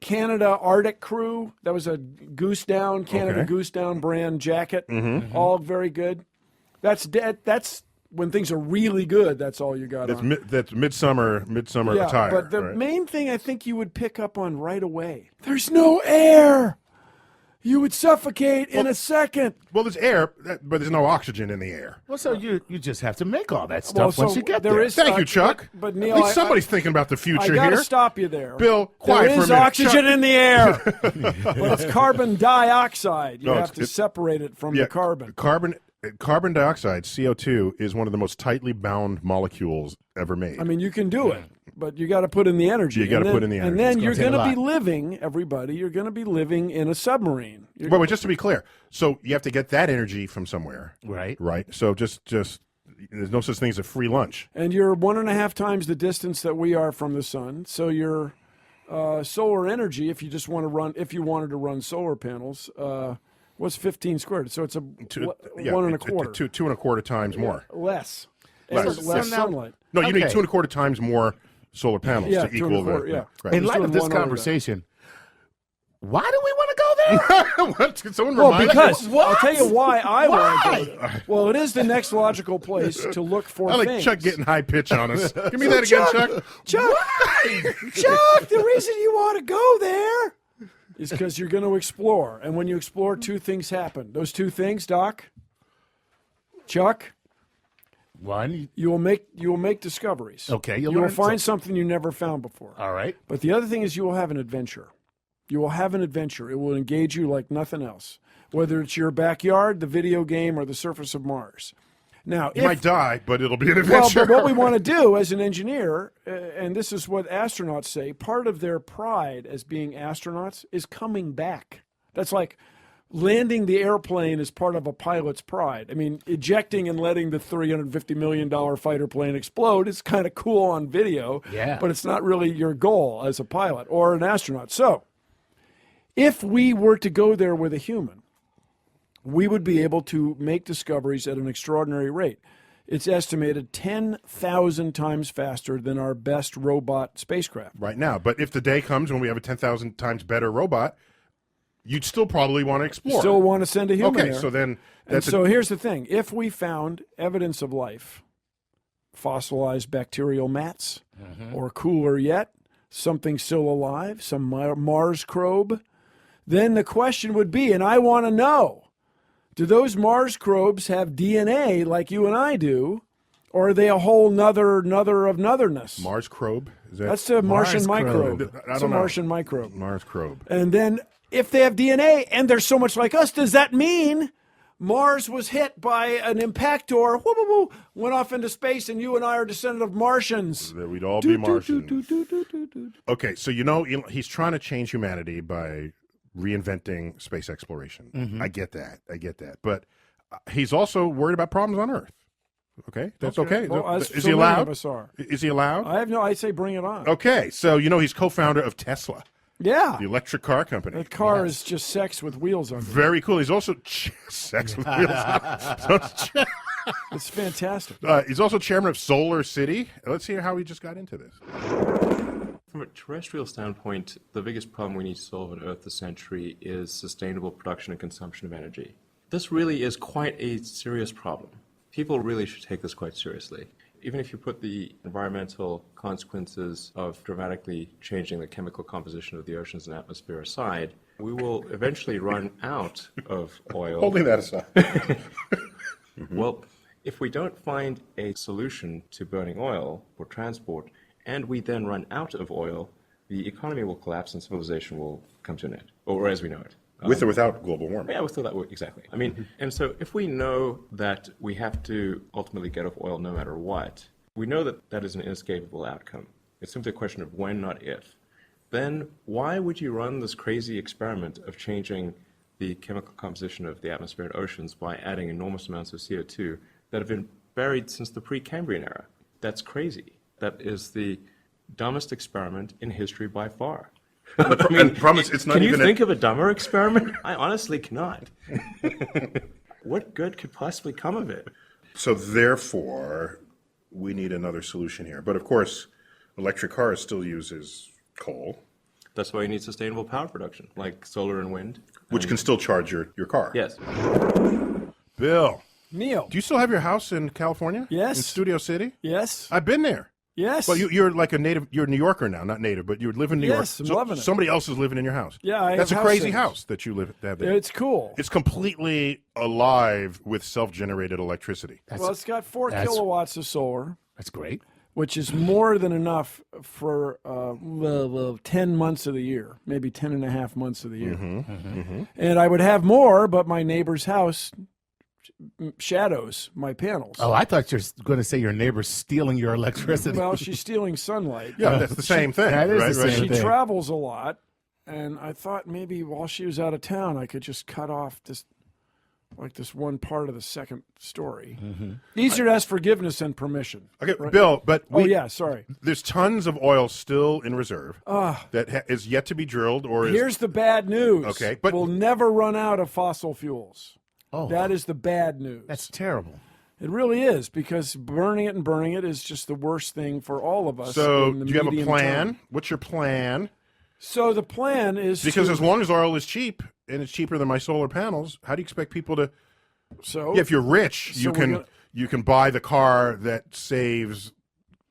[SPEAKER 7] Canada Arctic Crew. That was a Goose Down, Canada Goose Down brand jacket.
[SPEAKER 9] Mm-hmm.
[SPEAKER 7] All very good. That's when things are really good, that's all you got on.
[SPEAKER 9] That's midsummer attire.
[SPEAKER 7] But the main thing I think you would pick up on right away, there's no air. You would suffocate in a second.
[SPEAKER 9] Well, there's air, but there's no oxygen in the air.
[SPEAKER 1] Well, so you just have to make all that stuff once you get there.
[SPEAKER 9] Thank you, Chuck.
[SPEAKER 7] But Neil,
[SPEAKER 9] at least somebody's thinking about the future here.
[SPEAKER 7] I got to stop you there.
[SPEAKER 9] Bill, quiet
[SPEAKER 7] there
[SPEAKER 9] for a
[SPEAKER 7] is
[SPEAKER 9] minute.
[SPEAKER 7] oxygen in the air. But it's carbon dioxide. You have to separate it from the carbon.
[SPEAKER 9] Carbon dioxide, CO2, is one of the most tightly bound molecules ever made.
[SPEAKER 7] I mean, you can do it, but you got to put in the energy.
[SPEAKER 9] You got to put in the energy.
[SPEAKER 7] And then you're going to be living, everybody, you're going to be living in a submarine.
[SPEAKER 9] Wait, just to be clear, so you have to get that energy from somewhere.
[SPEAKER 1] Right.
[SPEAKER 9] Right. So just there's no such thing as a free lunch.
[SPEAKER 7] And you're 1.5 times the distance that we are from the sun. So your solar energy, if you wanted to run solar panels, what's 15 squared? So it's a 1.25.
[SPEAKER 9] Two and a quarter times more.
[SPEAKER 7] Less
[SPEAKER 9] Less
[SPEAKER 7] sunlight.
[SPEAKER 9] No, you need 2.25 times more solar panels to equal the.
[SPEAKER 1] Right. In light of this conversation, why do we want to go there?
[SPEAKER 9] Can someone remind
[SPEAKER 7] because
[SPEAKER 9] me?
[SPEAKER 7] I'll tell you why I want to go there. Well, it is the next logical place to look for
[SPEAKER 9] I like
[SPEAKER 7] things.
[SPEAKER 9] Chuck getting high pitch on us. Give me that again, Chuck.
[SPEAKER 7] Chuck, the reason you want to go there is because you're going to explore. And when you explore, two things happen. Those two things, Doc, Chuck,
[SPEAKER 1] one,
[SPEAKER 7] you will make discoveries.
[SPEAKER 1] Okay.
[SPEAKER 7] You will find something you never found before.
[SPEAKER 1] All right.
[SPEAKER 7] But the other thing is you will have an adventure. You will have an adventure. It will engage you like nothing else, whether it's your backyard, the video game, or the surface of Mars. Now,
[SPEAKER 9] You might die, but it'll be an adventure.
[SPEAKER 7] Well, but what we want to do as an engineer, and this is what astronauts say, part of their pride as being astronauts is coming back. That's like landing the airplane is part of a pilot's pride. I mean, ejecting and letting the $350 million fighter plane explode is kind of cool on video, but it's not really your goal as a pilot or an astronaut. So, if we were to go there with a human, we would be able to make discoveries at an extraordinary rate. It's estimated 10,000 times faster than our best robot spacecraft.
[SPEAKER 9] Right now. But if the day comes when we have a 10,000 times better robot, you'd still probably want to explore.
[SPEAKER 7] Still want to send a human there.
[SPEAKER 9] Okay, so then...
[SPEAKER 7] So here's the thing. If we found evidence of life, fossilized bacterial mats, or cooler yet, something still alive, some Mars probe, then the question would be, and I want to know, do those Mars probes have DNA like you and I do, or are they a whole nother of notherness?
[SPEAKER 6] Mars probe?
[SPEAKER 7] That's a Martian microbe.
[SPEAKER 6] I
[SPEAKER 7] It's a
[SPEAKER 6] don't know.
[SPEAKER 7] Martian microbe.
[SPEAKER 6] Mars probe.
[SPEAKER 7] And then if they have DNA and they're so much like us, does that mean Mars was hit by an impactor, went off into space, and you and I are descendant of Martians?
[SPEAKER 6] That we'd all be Martians. Okay, so he's trying to change humanity by reinventing space exploration. I get that. But he's also worried about problems on Earth. Okay, that's okay.
[SPEAKER 7] Well,
[SPEAKER 6] Is he allowed?
[SPEAKER 7] Of us are.
[SPEAKER 6] Is he allowed?
[SPEAKER 7] I say bring it on.
[SPEAKER 6] Okay, so he's co-founder of Tesla,
[SPEAKER 7] Yeah.
[SPEAKER 6] the electric car company.
[SPEAKER 7] The car is just sex with wheels on it.
[SPEAKER 6] Very cool. He's also sex with wheels.
[SPEAKER 7] It's fantastic.
[SPEAKER 6] He's also chairman of Solar City. Let's hear how he just got into this.
[SPEAKER 8] From a terrestrial standpoint, the biggest problem we need to solve on Earth this century is sustainable production and consumption of energy. This really is quite a serious problem. People really should take this quite seriously. Even if you put the environmental consequences of dramatically changing the chemical composition of the oceans and atmosphere aside, we will eventually run out of oil.
[SPEAKER 9] Holding that aside.
[SPEAKER 8] Well, if we don't find a solution to burning oil for transport, and we then run out of oil, the economy will collapse and civilization will come to an end, or as we know it.
[SPEAKER 9] With or without global warming.
[SPEAKER 8] Yeah, with or without, exactly. I mean, and so if we know that we have to ultimately get off oil no matter what, we know that that is an inescapable outcome. It's simply a question of when, not if. Then why would you run this crazy experiment of changing the chemical composition of the atmosphere and oceans by adding enormous amounts of CO2 that have been buried since the Precambrian era? That's crazy. That is the dumbest experiment in history by far.
[SPEAKER 9] I promise it's not
[SPEAKER 8] Can
[SPEAKER 9] even
[SPEAKER 8] you think of a dumber experiment? I honestly cannot. What good could possibly come of it?
[SPEAKER 9] So therefore, we need another solution here. But of course, electric cars still uses coal.
[SPEAKER 8] That's why you need sustainable power production, like solar and wind.
[SPEAKER 9] Which can still charge your car.
[SPEAKER 8] Yes.
[SPEAKER 6] Bill,
[SPEAKER 7] Neil.
[SPEAKER 6] do you still have your house in California?
[SPEAKER 7] Yes.
[SPEAKER 6] In Studio City?
[SPEAKER 7] Yes.
[SPEAKER 6] I've been there.
[SPEAKER 7] Yes.
[SPEAKER 6] Well, you're like a native. You're a New Yorker now, not native, but you live in New York.
[SPEAKER 7] Yes, I'm loving it.
[SPEAKER 6] Somebody else is living in your house.
[SPEAKER 7] Yeah, I
[SPEAKER 6] that's
[SPEAKER 7] have
[SPEAKER 6] a crazy
[SPEAKER 7] sitters.
[SPEAKER 6] house that you have there.
[SPEAKER 7] It's cool.
[SPEAKER 6] It's completely alive with self-generated electricity.
[SPEAKER 7] Well, it's got 4 kilowatts of solar,
[SPEAKER 1] That's great.
[SPEAKER 7] which is more than enough for 10 months of the year, maybe 10 and a half months of the year. And I would have more, but my neighbor's house shadows my panels.
[SPEAKER 1] Oh, I thought you were going to say your neighbor's stealing your electricity.
[SPEAKER 7] Well, she's stealing sunlight.
[SPEAKER 6] Yeah, that's the same thing.
[SPEAKER 1] That is
[SPEAKER 6] right?
[SPEAKER 1] the
[SPEAKER 6] Right.
[SPEAKER 1] same
[SPEAKER 7] She
[SPEAKER 1] thing.
[SPEAKER 7] travels a lot, and I thought maybe while she was out of town, I could just cut off this one part of the second story. Easier to ask forgiveness than permission.
[SPEAKER 6] Okay,
[SPEAKER 7] right?
[SPEAKER 6] Bill, but
[SPEAKER 7] Oh, yeah, sorry.
[SPEAKER 6] there's tons of oil still in reserve that is yet to be drilled, or is
[SPEAKER 7] Here's the bad news.
[SPEAKER 6] Okay, but-
[SPEAKER 7] we'll never run out of fossil fuels.
[SPEAKER 1] Oh,
[SPEAKER 7] That is the bad news.
[SPEAKER 1] that's terrible.
[SPEAKER 7] It really is, because burning it is just the worst thing for all of us.
[SPEAKER 6] so.
[SPEAKER 7] in the
[SPEAKER 6] Do you have a
[SPEAKER 7] medium
[SPEAKER 6] plan?
[SPEAKER 7] term.
[SPEAKER 6] What's your plan?
[SPEAKER 7] So the plan is
[SPEAKER 6] Because
[SPEAKER 7] to,
[SPEAKER 6] as long as oil is cheap and it's cheaper than my solar panels, how do you expect people to?
[SPEAKER 7] so
[SPEAKER 6] Yeah, if you're rich,
[SPEAKER 7] So
[SPEAKER 6] you
[SPEAKER 7] we're
[SPEAKER 6] can
[SPEAKER 7] gonna-
[SPEAKER 6] you can buy the car that saves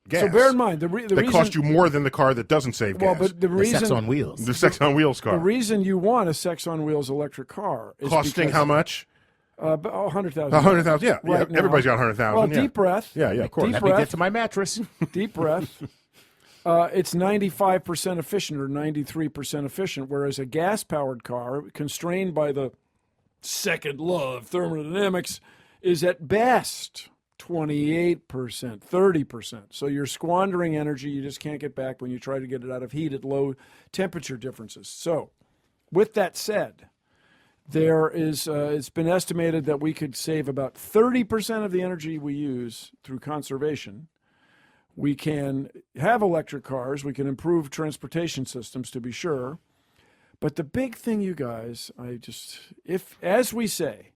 [SPEAKER 6] gas.
[SPEAKER 7] so bear in mind the
[SPEAKER 6] that
[SPEAKER 7] reason
[SPEAKER 6] costs you more than the car that doesn't save
[SPEAKER 7] well,
[SPEAKER 6] gas.
[SPEAKER 7] but the
[SPEAKER 1] The
[SPEAKER 7] reason
[SPEAKER 1] sex on wheels.
[SPEAKER 6] the sex on wheels car
[SPEAKER 7] the reason you want a sex on wheels electric car is
[SPEAKER 6] costing
[SPEAKER 7] because,
[SPEAKER 6] how much?
[SPEAKER 7] $100,000.
[SPEAKER 6] 100,000. Yeah,
[SPEAKER 7] Right
[SPEAKER 6] yeah.
[SPEAKER 7] now.
[SPEAKER 6] Everybody's got 100,000.
[SPEAKER 7] Well,
[SPEAKER 6] yeah.
[SPEAKER 7] deep breath.
[SPEAKER 6] Yeah, of course.
[SPEAKER 7] Deep
[SPEAKER 1] Let me
[SPEAKER 7] breath.
[SPEAKER 1] get to my mattress.
[SPEAKER 7] Deep breath. It's 95% efficient or 93% efficient, whereas a gas-powered car, constrained by the second law of thermodynamics, is at best 28%, 30%. So you're squandering energy you just can't get back when you try to get it out of heat at low temperature differences. So, with that said, there is it's been estimated that we could save about 30% of the energy we use through conservation. We can have electric cars. We can improve transportation systems, to be sure. But the big thing, you guys, as we say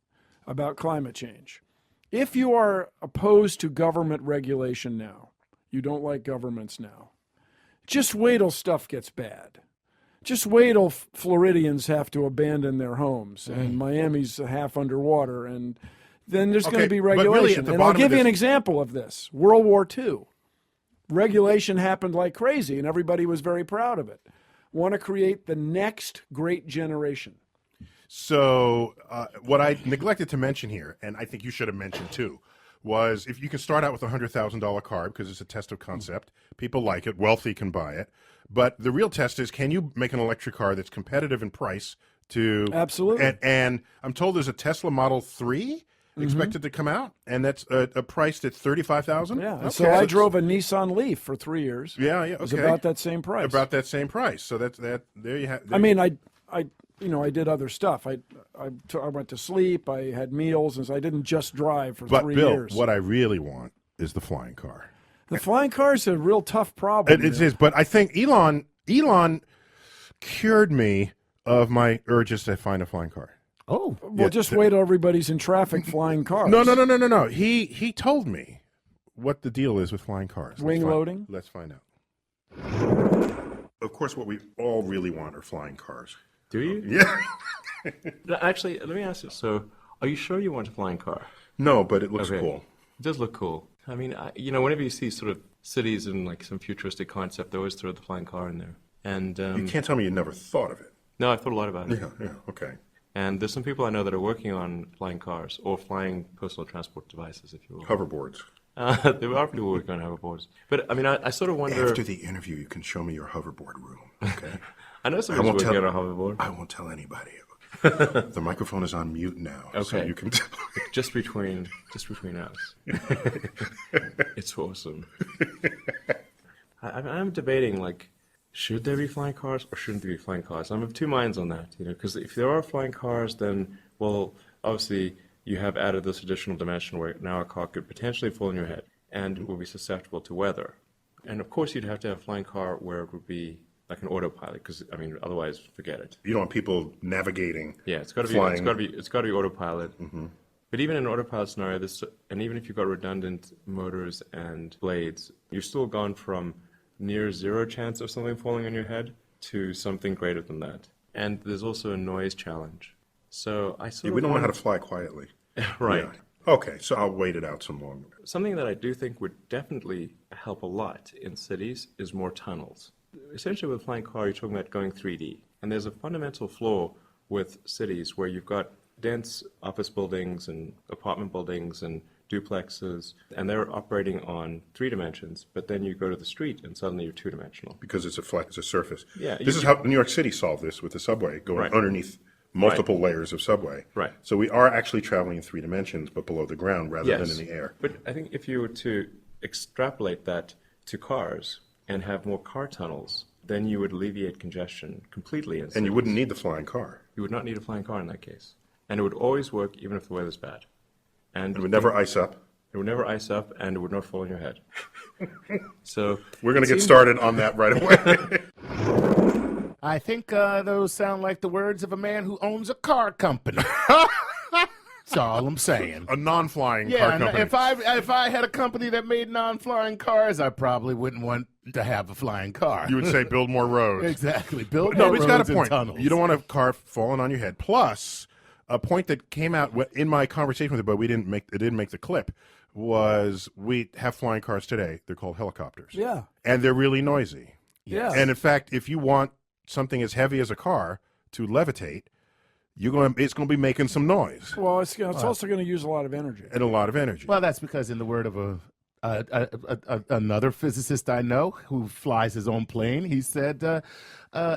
[SPEAKER 7] about climate change, if you are opposed to government regulation now, you don't like governments now, just wait till stuff gets bad. Just wait till Floridians have to abandon their homes and Miami's half underwater, and then there's going
[SPEAKER 6] Okay,
[SPEAKER 7] to be
[SPEAKER 6] but really at
[SPEAKER 7] regulation.
[SPEAKER 6] the
[SPEAKER 7] And I'll
[SPEAKER 6] bottom of
[SPEAKER 7] give you an
[SPEAKER 6] this-
[SPEAKER 7] example of this. World War II. regulation happened like crazy, and everybody was very proud of it. Want to create the next great generation.
[SPEAKER 6] So what I neglected to mention here, and I think you should have mentioned too, was if you can start out with a $100,000 car because it's a test of concept, people like it, wealthy can buy it. But the real test is, can you make an electric car that's competitive in price to
[SPEAKER 7] Absolutely.
[SPEAKER 6] And I'm told there's a Tesla Model 3 expected to come out, and that's priced at $35,000.
[SPEAKER 7] Yeah.
[SPEAKER 6] Okay.
[SPEAKER 7] So I drove a Nissan Leaf for 3 years.
[SPEAKER 6] Yeah.
[SPEAKER 7] It was
[SPEAKER 6] Okay.
[SPEAKER 7] about that same price.
[SPEAKER 6] About that same price. So that's that. There you have.
[SPEAKER 7] I mean, I did other stuff. I went to sleep. I had meals, and so I didn't just drive for
[SPEAKER 6] But
[SPEAKER 7] 3
[SPEAKER 6] Bill,
[SPEAKER 7] years.
[SPEAKER 6] what I really want is the flying car.
[SPEAKER 7] The flying car is a real tough problem.
[SPEAKER 6] It is, but I think Elon cured me of my urges to find a flying car.
[SPEAKER 1] Oh,
[SPEAKER 7] Well, just wait till everybody's in traffic flying cars.
[SPEAKER 6] No. He told me what the deal is with flying cars.
[SPEAKER 7] Wing loading?
[SPEAKER 6] Let's find out.
[SPEAKER 9] Of course, what we all really want are flying cars.
[SPEAKER 8] Do you?
[SPEAKER 9] Yeah.
[SPEAKER 8] No, actually, let me ask you. So, are you sure you want a flying car?
[SPEAKER 9] No, but it looks
[SPEAKER 8] Okay.
[SPEAKER 9] cool.
[SPEAKER 8] It does look cool. I mean, whenever you see sort of cities and like some futuristic concept, they always throw the flying car in there. And
[SPEAKER 9] You can't tell me you never thought of it.
[SPEAKER 8] no, I thought a lot about it.
[SPEAKER 9] Yeah, okay.
[SPEAKER 8] And there's some people I know that are working on flying cars or flying personal transport devices, if you will.
[SPEAKER 9] Hoverboards.
[SPEAKER 8] There are people working on hoverboards. But I mean, I sort of wonder.
[SPEAKER 9] After the interview, you can show me your hoverboard room, okay?
[SPEAKER 8] I know somebody's working on a hoverboard.
[SPEAKER 9] I won't tell anybody. The microphone is on mute now, so
[SPEAKER 8] Okay.
[SPEAKER 9] you can tell.
[SPEAKER 8] Just between us. It's awesome. I'm debating, like, should there be flying cars or shouldn't there be flying cars? I'm of two minds on that, because if there are flying cars, then, well, obviously you have added this additional dimension where now a car could potentially fall on your head and will be susceptible to weather. And of course you'd have to have a flying car where it would be like an autopilot, because I mean, otherwise, forget it.
[SPEAKER 9] You don't want people navigating.
[SPEAKER 8] Yeah, it's got to be.
[SPEAKER 9] flying.
[SPEAKER 8] It's got to be autopilot. But even in an autopilot scenario, and even if you've got redundant motors and blades, you're still gone from near zero chance of something falling on your head to something greater than that. And there's also a noise challenge. So I sort
[SPEAKER 9] Yeah,
[SPEAKER 8] of
[SPEAKER 9] we don't know how to
[SPEAKER 8] wonder-
[SPEAKER 9] fly quietly.
[SPEAKER 8] right.
[SPEAKER 9] Yeah. Okay, so I'll wait it out some longer.
[SPEAKER 8] Something that I do think would definitely help a lot in cities is more tunnels. Essentially, with a flying car, you're talking about going 3D. And there's a fundamental flaw with cities where you've got dense office buildings and apartment buildings and duplexes, and they're operating on 3 dimensions, but then you go to the street and suddenly you're 2-dimensional.
[SPEAKER 9] Because it's a surface.
[SPEAKER 8] Yeah,
[SPEAKER 9] This is how New York City solved this with the subway, going
[SPEAKER 8] Right.
[SPEAKER 9] underneath multiple layers of subway.
[SPEAKER 8] Right.
[SPEAKER 9] So we are actually traveling in 3 dimensions, but below the ground rather
[SPEAKER 8] Yes.
[SPEAKER 9] than in the air.
[SPEAKER 8] But I think if you were to extrapolate that to cars and have more car tunnels, then you would alleviate congestion completely. In
[SPEAKER 9] And
[SPEAKER 8] cities.
[SPEAKER 9] you wouldn't need the flying car.
[SPEAKER 8] You would not need a flying car in that case. And it would always work even if the weather's bad. And
[SPEAKER 9] It would never ice up.
[SPEAKER 8] It would never ice up, and it would not fall on your head. So
[SPEAKER 9] We're going
[SPEAKER 8] it
[SPEAKER 9] to get
[SPEAKER 8] seems-
[SPEAKER 9] started on that right away.
[SPEAKER 1] I think those sound like the words of a man who owns a car company. That's all I'm saying.
[SPEAKER 6] A non-flying
[SPEAKER 1] Yeah,
[SPEAKER 6] car
[SPEAKER 1] and
[SPEAKER 6] company.
[SPEAKER 1] if I had a company that made non-flying cars, I probably wouldn't want to have a flying car.
[SPEAKER 6] You would say build more roads.
[SPEAKER 1] Exactly. Build
[SPEAKER 6] No,
[SPEAKER 1] more
[SPEAKER 6] but he's got
[SPEAKER 1] roads
[SPEAKER 6] a
[SPEAKER 1] and
[SPEAKER 6] point.
[SPEAKER 1] tunnels.
[SPEAKER 6] You don't want a car falling on your head. Plus, a point that came out in my conversation with it, but it didn't make the clip, was we have flying cars today. They're called helicopters.
[SPEAKER 7] Yeah.
[SPEAKER 6] And they're really noisy.
[SPEAKER 7] Yeah.
[SPEAKER 6] And in fact, if you want something as heavy as a car to levitate, it's going to be making some noise
[SPEAKER 7] Well, it's also going to use a lot of energy.
[SPEAKER 6] and a lot of energy.
[SPEAKER 1] Well, that's because, in the word of another physicist I know who flies his own plane, he said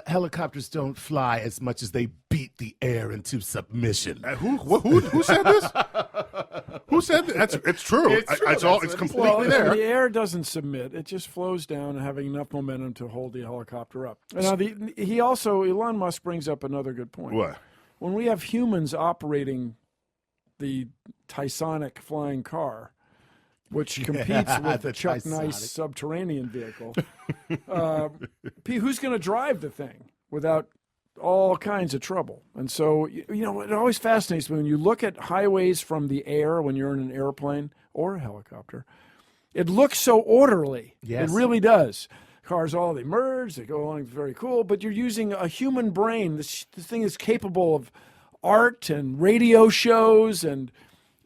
[SPEAKER 1] helicopters don't fly as much as they beat the air into submission.
[SPEAKER 6] Who said this? Who said that? It's true.
[SPEAKER 1] It's true.
[SPEAKER 6] It's
[SPEAKER 1] That's
[SPEAKER 6] completely
[SPEAKER 7] Well,
[SPEAKER 6] there.
[SPEAKER 7] the air doesn't submit; it just flows down, having enough momentum to hold the helicopter up. And now, Elon Musk brings up another good point.
[SPEAKER 6] What?
[SPEAKER 7] When we have humans operating the Tysonic flying car, which competes with the Chuck
[SPEAKER 1] Tysonic.
[SPEAKER 7] Nice subterranean vehicle, who's going to drive the thing without all kinds of trouble? And so, it always fascinates me when you look at highways from the air when you're in an airplane or a helicopter. It looks so orderly.
[SPEAKER 1] Yes.
[SPEAKER 7] It really does. Cars all they merge, they go along, very cool, but you're using a human brain. This thing is capable of art and radio shows and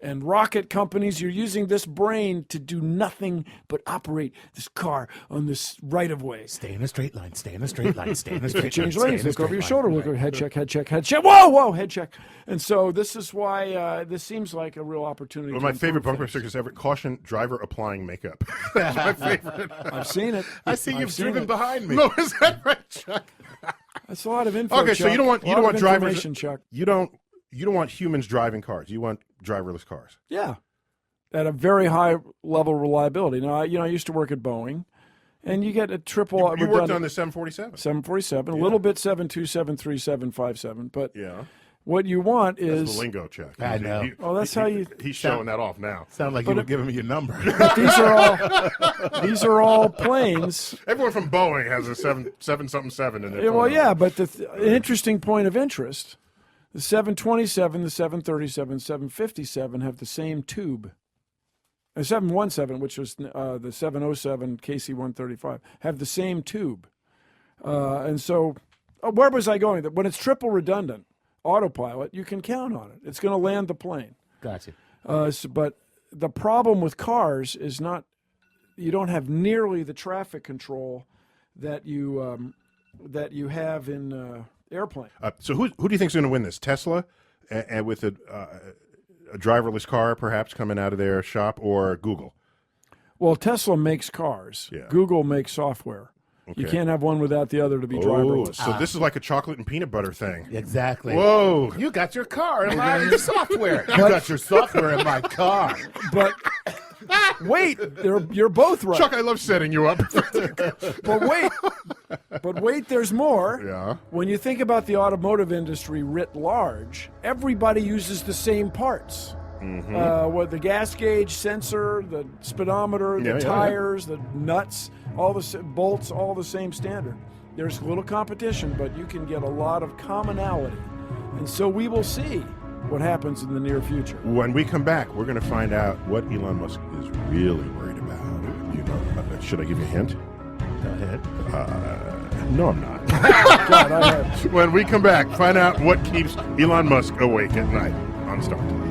[SPEAKER 7] and rocket companies. You're using this brain to do nothing but operate this car on this right-of-way.
[SPEAKER 1] Stay in a straight line. Stay in a straight line. Stay in a straight line.
[SPEAKER 7] Change
[SPEAKER 1] stay
[SPEAKER 7] lanes.
[SPEAKER 1] in a
[SPEAKER 7] Look over
[SPEAKER 1] straight
[SPEAKER 7] your
[SPEAKER 1] line.
[SPEAKER 7] shoulder. Look over head check, head check, head check. Whoa, head check. And so this is why this seems like a real opportunity.
[SPEAKER 6] Well,
[SPEAKER 7] to
[SPEAKER 6] my favorite
[SPEAKER 7] improve
[SPEAKER 6] bumper
[SPEAKER 7] things.
[SPEAKER 6] stickers ever. Caution: driver applying makeup. That's my favorite.
[SPEAKER 7] I've seen it.
[SPEAKER 1] I see
[SPEAKER 7] I've
[SPEAKER 1] you've
[SPEAKER 7] seen
[SPEAKER 1] driven
[SPEAKER 7] it.
[SPEAKER 1] behind me.
[SPEAKER 6] No, is that right, Chuck?
[SPEAKER 7] That's a lot of info.
[SPEAKER 6] Okay, so
[SPEAKER 7] Chuck.
[SPEAKER 6] you don't want
[SPEAKER 7] A lot of
[SPEAKER 6] drivers.
[SPEAKER 7] information, Chuck.
[SPEAKER 6] You don't want humans driving cars. You want driverless cars.
[SPEAKER 7] Yeah, at a very high level of reliability. Now, I used to work at Boeing, and you get a triple.
[SPEAKER 6] You worked
[SPEAKER 7] redundant-
[SPEAKER 6] on the 747.
[SPEAKER 7] 747, a little bit 727, 3757, but
[SPEAKER 6] Yeah.
[SPEAKER 7] what you want
[SPEAKER 6] That's
[SPEAKER 7] is
[SPEAKER 6] the lingo, Chuck.
[SPEAKER 1] I know.
[SPEAKER 7] Oh, that's how you-
[SPEAKER 6] He's showing that off now.
[SPEAKER 1] Sound like you were giving me your number.
[SPEAKER 7] but these are all planes.
[SPEAKER 6] Everyone from Boeing has a 777 in their phone
[SPEAKER 7] Well,
[SPEAKER 6] number.
[SPEAKER 7] yeah, but an interesting point of interest: the 727, the 737, 757 have the same tube. The 717, which was the 707 KC-135, have the same tube. And so, where was I going? When it's triple redundant, autopilot, you can count on it. It's going to land the plane.
[SPEAKER 1] Gotcha.
[SPEAKER 7] But the problem with cars is not you don't have nearly the traffic control that you have in airplane.
[SPEAKER 6] So who do you think is going to win this? Tesla, and with a driverless car perhaps coming out of their shop, or Google?
[SPEAKER 7] Well, Tesla makes cars.
[SPEAKER 6] Yeah.
[SPEAKER 7] Google makes software. You
[SPEAKER 6] Okay.
[SPEAKER 7] can't have one without the other to be
[SPEAKER 6] Oh,
[SPEAKER 7] driverless.
[SPEAKER 6] so this is like a chocolate and peanut butter thing.
[SPEAKER 1] Exactly.
[SPEAKER 6] Whoa.
[SPEAKER 1] You got your car in my software. You got your software in my car.
[SPEAKER 7] But wait, you're both right.
[SPEAKER 6] Chuck, I love setting you up.
[SPEAKER 7] But wait, there's more.
[SPEAKER 6] Yeah.
[SPEAKER 7] When you think about the automotive industry writ large, everybody uses the same parts. What the gas gauge sensor, the speedometer, the
[SPEAKER 6] Yeah, yeah, yeah.
[SPEAKER 7] tires, the nuts, all the bolts, all the same standard. There's a little competition, but you can get a lot of commonality. And so we will see what happens in the near future.
[SPEAKER 6] When we come back, we're going to find out what Elon Musk is really worried about. Should I give you a hint?
[SPEAKER 1] Go ahead.
[SPEAKER 6] No, I'm not.
[SPEAKER 7] God, I have.
[SPEAKER 6] When we come back, find out what keeps Elon Musk awake at night on StarTalk.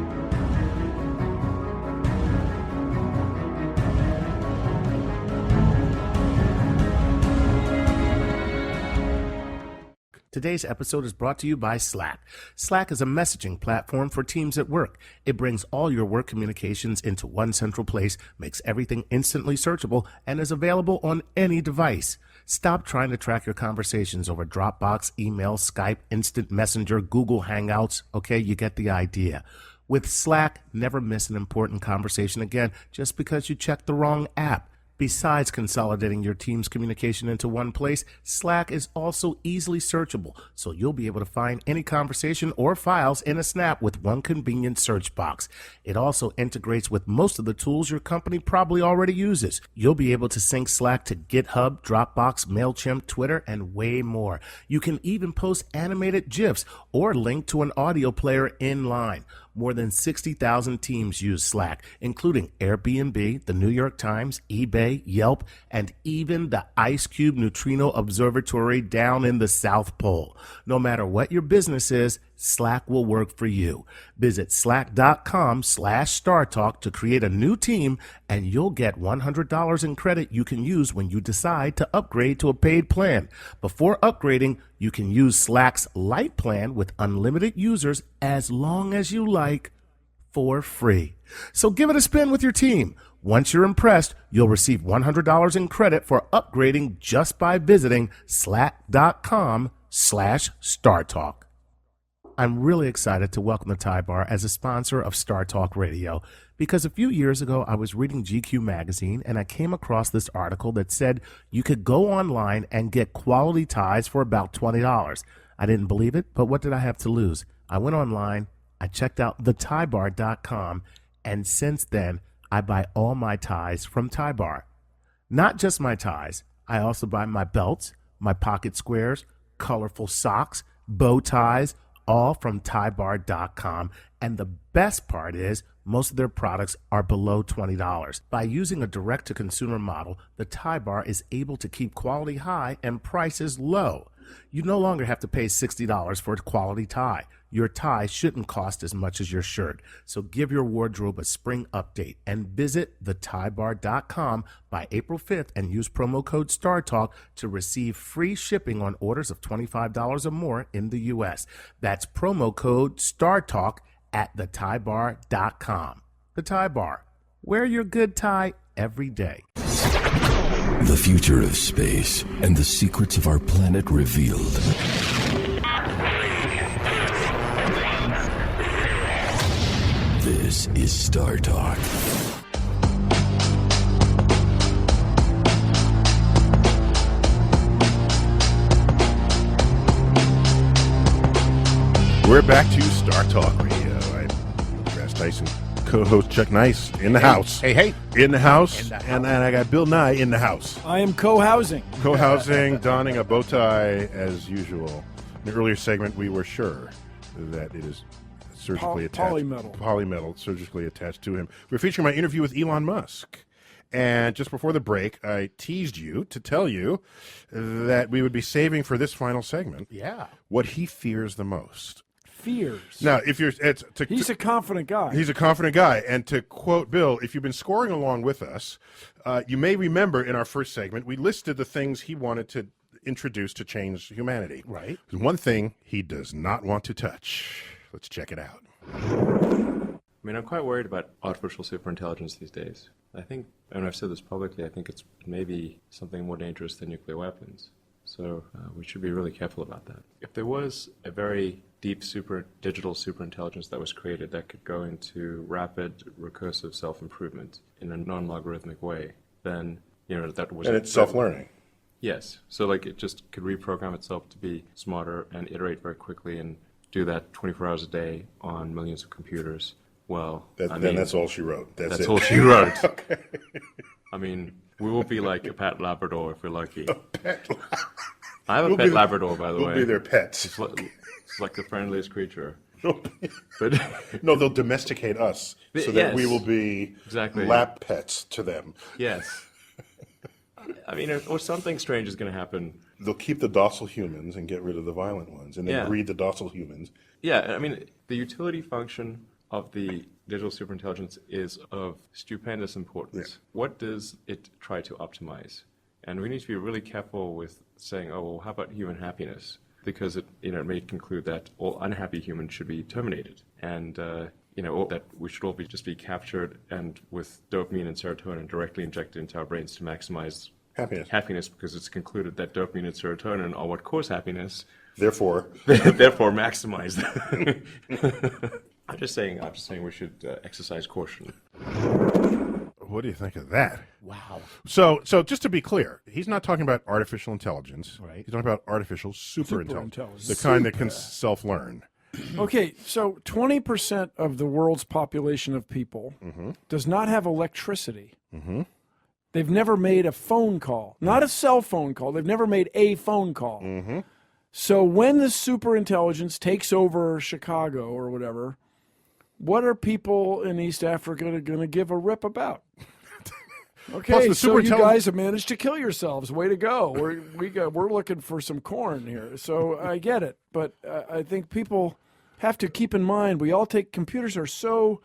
[SPEAKER 1] Today's episode is brought to you by Slack. Slack is a messaging platform for teams at work. It brings all your work communications into one central place, makes everything instantly searchable, and is available on any device. Stop trying to track your conversations over Dropbox, email, Skype, Instant Messenger, Google Hangouts. Okay, you get the idea. With Slack, never miss an important conversation again just because you checked the wrong app. Besides consolidating your team's communication into one place, Slack is also easily searchable, so you'll be able to find any conversation or files in a snap with one convenient search box. It also integrates with most of the tools your company probably already uses. You'll be able to sync Slack to GitHub, Dropbox, MailChimp, Twitter, and way more. You can even post animated GIFs or link to an audio player in line. More than 60,000 teams use Slack, including Airbnb, the New York Times, eBay, Yelp, and even the Ice Cube Neutrino Observatory down in the South Pole. No matter what your business is, Slack will work for you. Visit slack.com/StarTalk to create a new team, and you'll get $100 in credit you can use when you decide to upgrade to a paid plan. Before upgrading, you can use Slack's Lite plan with unlimited users as long as you like for free. So give it a spin with your team. Once you're impressed, you'll receive $100 in credit for upgrading just by visiting slack.com/StarTalk. I'm really excited to welcome the Thai Bar as a sponsor of StarTalk Radio because a few years ago I was reading GQ magazine and I came across this article that said you could go online and get quality ties for about $20. I didn't believe it, but what did I have to lose? I went online, I checked out thethaibar.com, and since then I buy all my ties from Thai Bar. Not just my ties, I also buy my belts, my pocket squares, colorful socks, bow ties, all from thaibar.com. And the best part is most of their products are below $20. By using a direct-to-consumer model, the Thai Bar is able to keep quality high and prices low. You no longer have to pay $60 for a quality tie. Your tie shouldn't cost as much as your shirt. So give your wardrobe a spring update and visit thetiebar.com by April 5th and use promo code StarTalk to receive free shipping on orders of $25 or more in the U.S. That's promo code StarTalk at thetiebar.com. The Tie Bar. Wear your good tie every day.
[SPEAKER 2] The future of space and the secrets of our planet revealed. This is StarTalk.
[SPEAKER 9] We're back to StarTalk Radio. I'm Tyson, co-host Chuck Nice in the house.
[SPEAKER 1] Hey.
[SPEAKER 9] In the house. And I got Bill Nye in the house.
[SPEAKER 7] I am co-housing.
[SPEAKER 9] Co-housing, donning a bow tie as usual. In the earlier segment, we were sure that it is surgically attached. Polymetal, surgically attached to him. We're featuring my interview with Elon Musk. And just before the break, I teased you to tell you that we would be saving for this final segment what he fears the most.
[SPEAKER 7] Fears.
[SPEAKER 9] Now, if you're,
[SPEAKER 7] he's a confident guy.
[SPEAKER 9] He's a confident guy. And to quote Bill, if you've been scoring along with us, you may remember in our first segment, we listed the things he wanted to introduce to change humanity.
[SPEAKER 1] Right.
[SPEAKER 9] There's one thing he does not want to touch. Let's check it out.
[SPEAKER 8] I mean, I'm quite worried about artificial superintelligence these days. I think, and I've said this publicly, I think it's maybe something more dangerous than nuclear weapons. So we should be really careful about that. If there was a very deep digital superintelligence that was created that could go into rapid recursive self-improvement in a non-logarithmic way, then, that was...
[SPEAKER 9] And it's self-learning.
[SPEAKER 8] Yes. So, like, it just could reprogram itself to be smarter and iterate very quickly and do that 24 hours a day on millions of computers. Well,
[SPEAKER 9] then that's all she wrote. That's
[SPEAKER 8] all she wrote. Okay. I mean, we will be like a pet Labrador if we're lucky. I have a pet Labrador, by the way.
[SPEAKER 9] We'll be their pets.
[SPEAKER 8] It's like the friendliest creature.
[SPEAKER 9] But no, they'll domesticate us so that we will be lap pets to them.
[SPEAKER 8] Yes. I mean, or something strange is going to happen.
[SPEAKER 9] They'll keep the docile humans and get rid of the violent ones, and then breed the docile humans.
[SPEAKER 8] Yeah, I mean, the utility function of the digital superintelligence is of stupendous importance. Yeah. What does it try to optimize? And we need to be really careful with saying, oh, well, how about human happiness? Because it may conclude that all unhappy humans should be terminated. And, that we should all just be captured and with dopamine and serotonin directly injected into our brains to maximize happiness because it's concluded that dopamine and serotonin are what cause happiness.
[SPEAKER 9] Therefore
[SPEAKER 8] maximize that. I'm just saying we should exercise caution.
[SPEAKER 9] What do you think of that?
[SPEAKER 1] Wow.
[SPEAKER 9] So just to be clear, he's not talking about artificial intelligence.
[SPEAKER 1] Right.
[SPEAKER 9] He's talking about artificial superintelligence. The kind that can self-learn.
[SPEAKER 7] Okay, so 20% of the world's population of people does not have electricity.
[SPEAKER 9] Mm-hmm.
[SPEAKER 7] They've never made a phone call, not a cell phone call. They've never made a phone call.
[SPEAKER 9] Mm-hmm.
[SPEAKER 7] So when the superintelligence takes over Chicago or whatever, what are people in East Africa going to give a rip about? Okay, so you guys have managed to kill yourselves. Way to go. We're looking for some corn here. So I get it. But I think people have to keep in mind, computers are so